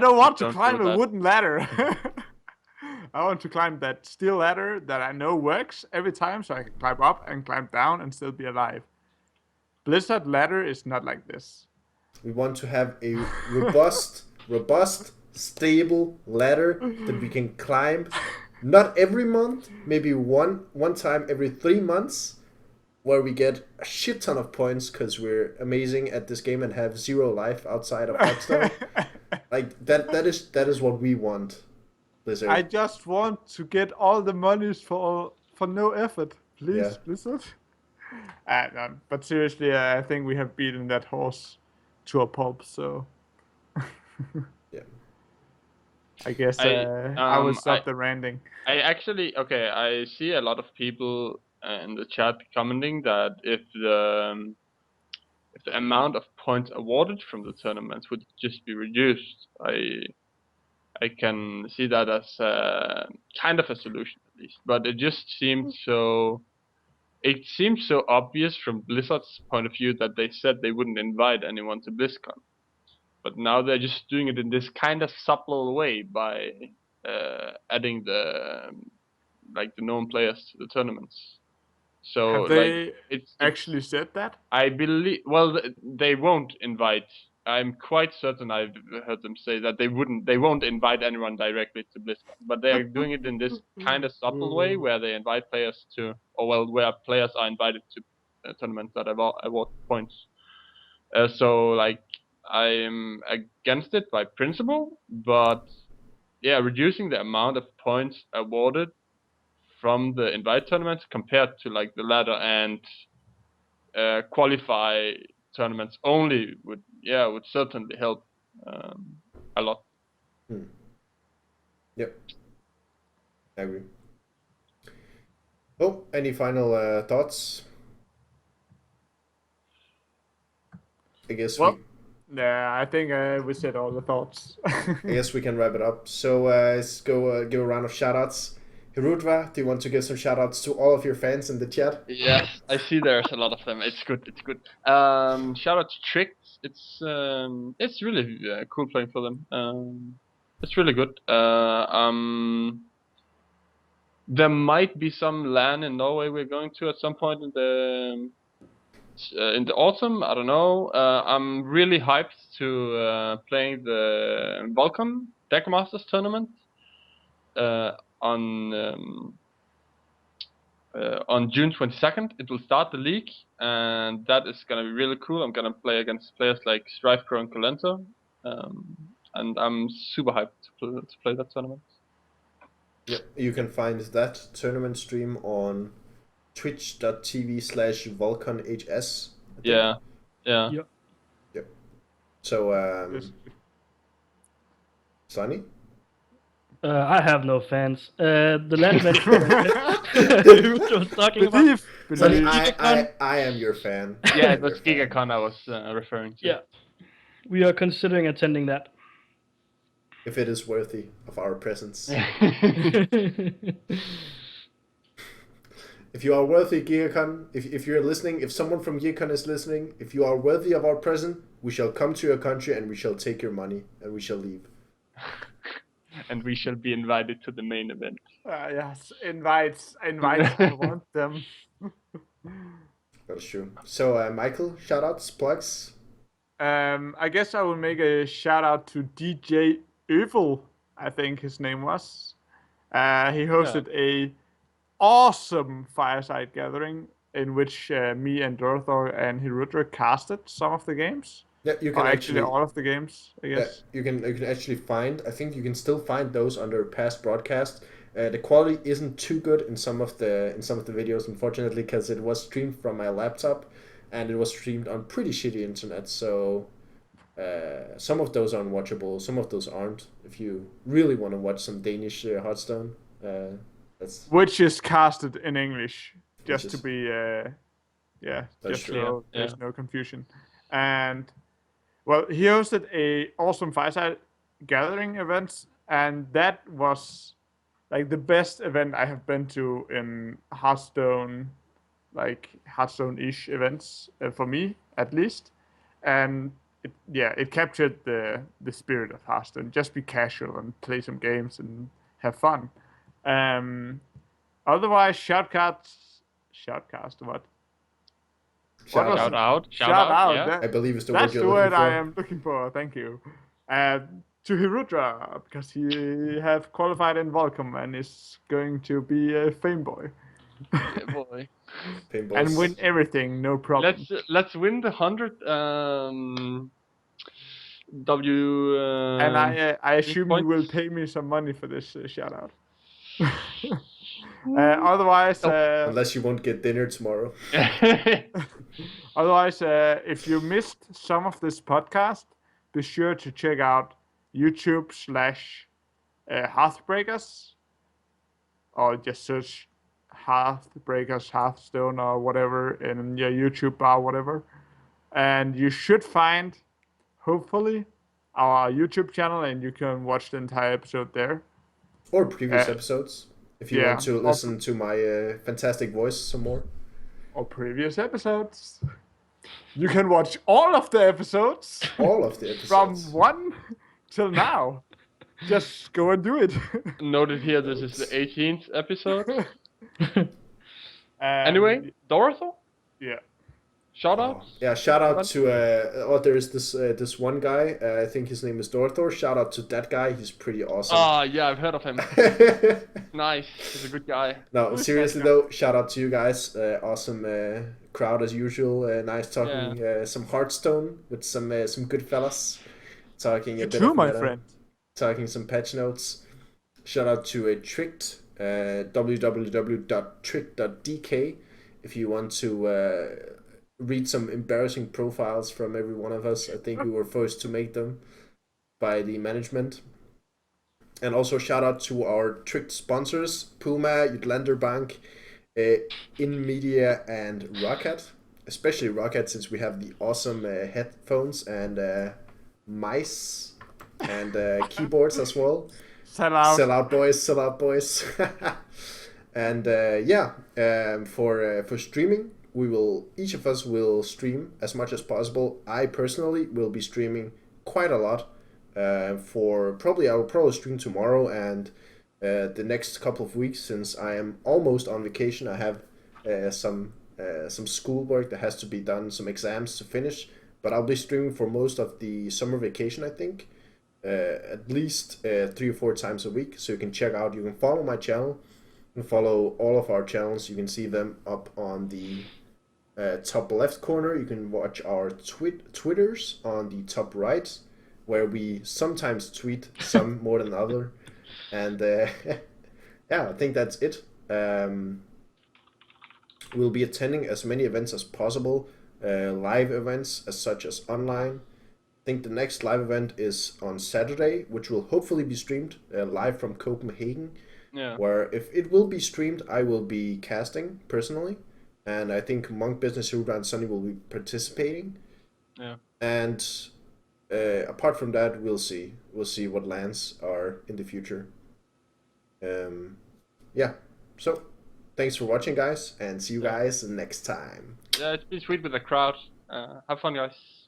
Speaker 4: don't want to
Speaker 3: Don't
Speaker 4: climb
Speaker 3: do
Speaker 4: a
Speaker 3: that.
Speaker 4: wooden ladder. I want to climb that steel ladder that I know works every time, so I can climb up and climb down and still be alive. Blizzard ladder is not like this.
Speaker 2: We want to have a robust stable ladder that we can climb. Not every month, maybe one time every 3 months, where we get a shit ton of points because we're amazing at this game and have 0 life outside of Hearthstone. Like that is what we want, Blizzard.
Speaker 4: I just want to get all the monies for no effort, please,
Speaker 2: Yeah.
Speaker 4: Blizzard. But seriously, I think we have beaten that horse to a pulp. So
Speaker 2: Yeah.
Speaker 4: I guess I will stop the ranting.
Speaker 3: I actually I see a lot of people in the chat commenting that if the amount of points awarded from the tournaments would just be reduced, I can see that as kind of a solution at least. But it just seemed so. It seems so obvious from Blizzard's point of view that they said they wouldn't invite anyone to BlizzCon, but now they're just doing it in this kind of subtle way by adding the known players to the tournaments. So
Speaker 4: Have they
Speaker 3: it's
Speaker 4: actually said that?
Speaker 3: I believe. Well, they won't invite. I'm quite certain I've heard them say that they won't invite anyone directly to BlizzCon, but they are doing it in this kind of subtle way where they invite players to, where players are invited to tournaments that award points. So I'm against it by principle, but yeah, reducing the amount of points awarded from the invite tournaments compared to the ladder and qualify tournaments only would certainly help a lot.
Speaker 2: Yep. I agree. Oh, any final thoughts? I guess
Speaker 4: Yeah, I think we said all the thoughts.
Speaker 2: I guess we can wrap it up. So let's go give a round of shoutouts. HearthBreakers, do you want to give some shoutouts to all of your fans in the chat?
Speaker 3: Yes, I see there's a lot of them. It's good. Shout out to Tricks. It's really cool playing for them. It's really good. There might be some LAN in Norway we're going to at some point in the autumn. I don't know. I'm really hyped to playing the Vulcan Deckmasters tournament on June 22nd. It will start the league, and that is gonna be really cool. I'm gonna play against players like Strife Pro and Colento, and I'm super hyped to play that tournament.
Speaker 2: Yep. You can find that tournament stream on twitch.tv/VulcanHS.
Speaker 3: Yeah.
Speaker 5: Yep.
Speaker 2: Yep. So, Sunny?
Speaker 5: I have no fans. The last match Ruto was talking about.
Speaker 2: Sunny,
Speaker 5: GigaCon?
Speaker 2: I am your fan.
Speaker 3: Yeah, it was GigaCon I was referring to.
Speaker 5: Yeah, we are considering attending that.
Speaker 2: If it is worthy of our presence. If you are worthy, GigaCon, if you're listening, if someone from GigaCon is listening, if you are worthy of our presence, we shall come to your country and we shall take your money and we shall leave.
Speaker 3: And we shall be invited to the main event.
Speaker 4: Yes, invites. I want them.
Speaker 2: That's true. So, Michael, shoutouts, plugs?
Speaker 4: I guess I will make a shout out to DJ Övel, I think his name was. He hosted a awesome fireside gathering in which me and Dorthor and HearthBreakers casted some of the games.
Speaker 2: Yeah, you can
Speaker 4: actually all of the games, I guess.
Speaker 2: Yeah, you can actually find. I think you can still find those under past broadcast. The quality isn't too good in some of the videos, unfortunately, because it was streamed from my laptop, and it was streamed on pretty shitty internet. So some of those are unwatchable, some of those aren't. If you really want to watch some Danish Hearthstone, that's
Speaker 4: which is casted in English, just to be just so there's no confusion. And well, he hosted a awesome fireside gathering event, and that was like the best event I have been to in Hearthstone, like Hearthstone-ish events for me at least. And it captured the spirit of Hearthstone. Just be casual and play some games and have fun. Otherwise, shoutcast what?
Speaker 3: Shout out.
Speaker 4: Yeah.
Speaker 2: I believe it's the word
Speaker 4: That's
Speaker 2: you're
Speaker 4: the
Speaker 2: looking
Speaker 4: word
Speaker 2: for.
Speaker 4: I am looking for. Thank you. to Hirudra because he have qualified in Volcom and is going to be a fame boy.
Speaker 3: Yeah, boy.
Speaker 2: Paintballs.
Speaker 4: And win everything, no problem.
Speaker 3: Let's win the 100 W.
Speaker 4: And I assume you
Speaker 3: points.
Speaker 4: will pay me some money for this shout out. Otherwise,
Speaker 2: Unless you won't get dinner tomorrow.
Speaker 4: otherwise, if you missed some of this podcast, be sure to check out YouTube/HearthBreakers, or just search HearthBreakers, Hearthstone, or whatever in your YouTube bar, whatever. And you should find, hopefully, our YouTube channel, and you can watch the entire episode there.
Speaker 2: Or previous episodes. If you
Speaker 4: yeah,
Speaker 2: want to listen to my fantastic voice some more.
Speaker 4: Or previous episodes. You can watch all of the episodes
Speaker 2: All of the episodes.
Speaker 4: from 1 till now. Just go and do it.
Speaker 3: Noted here, this is the 18th episode.
Speaker 4: And
Speaker 3: Anyway, Dorotho,
Speaker 4: yeah.
Speaker 3: shout out.
Speaker 2: Yeah, shout out to there is this one guy. I think his name is Dorthor. Shout out to that guy. He's pretty awesome.
Speaker 3: Yeah, I've heard of him. Nice, he's a good guy.
Speaker 2: No, seriously though, shout out to you guys. Awesome crowd as usual. Nice talking some Hearthstone with some good fellas. Talking a bit
Speaker 4: True,
Speaker 2: of
Speaker 4: my
Speaker 2: meta,
Speaker 4: friend.
Speaker 2: talking some patch notes. Shout out to Tricked, www.tricked.dk if you want to read some embarrassing profiles from every one of us. I think we were forced to make them by the management. And also shout out to our Tricked sponsors, Puma, Jutlander Bank, InMedia, and Rocket. Especially Rocket, since we have the awesome headphones and mice and keyboards as well.
Speaker 4: Sell out.
Speaker 2: Sell out, boys. And for streaming, each of us will stream as much as possible. I personally will be streaming quite a lot. I will probably stream tomorrow and the next couple of weeks, since I am almost on vacation. I have some schoolwork that has to be done, some exams to finish, but I'll be streaming for most of the summer vacation, I think, at least 3 or 4 times a week. So you can check out, you can follow my channel, you can follow all of our channels. You can see them up on the top left corner. You can watch our Twitters on the top right, where we sometimes tweet, some more than other. And I think that's it. We'll be attending as many events as possible, live events as such as online. I think the next live event is on Saturday, which will hopefully be streamed live from Copenhagen.
Speaker 3: Yeah.
Speaker 2: Where if it will be streamed, I will be casting personally. And I think Monk Business, Hirudra, and Sunny will be participating.
Speaker 3: Yeah.
Speaker 2: And apart from that, we'll see. We'll see what lands are in the future. So, thanks for watching, guys, and see you guys next time.
Speaker 3: Yeah, it's been sweet with the crowd. Have fun, guys.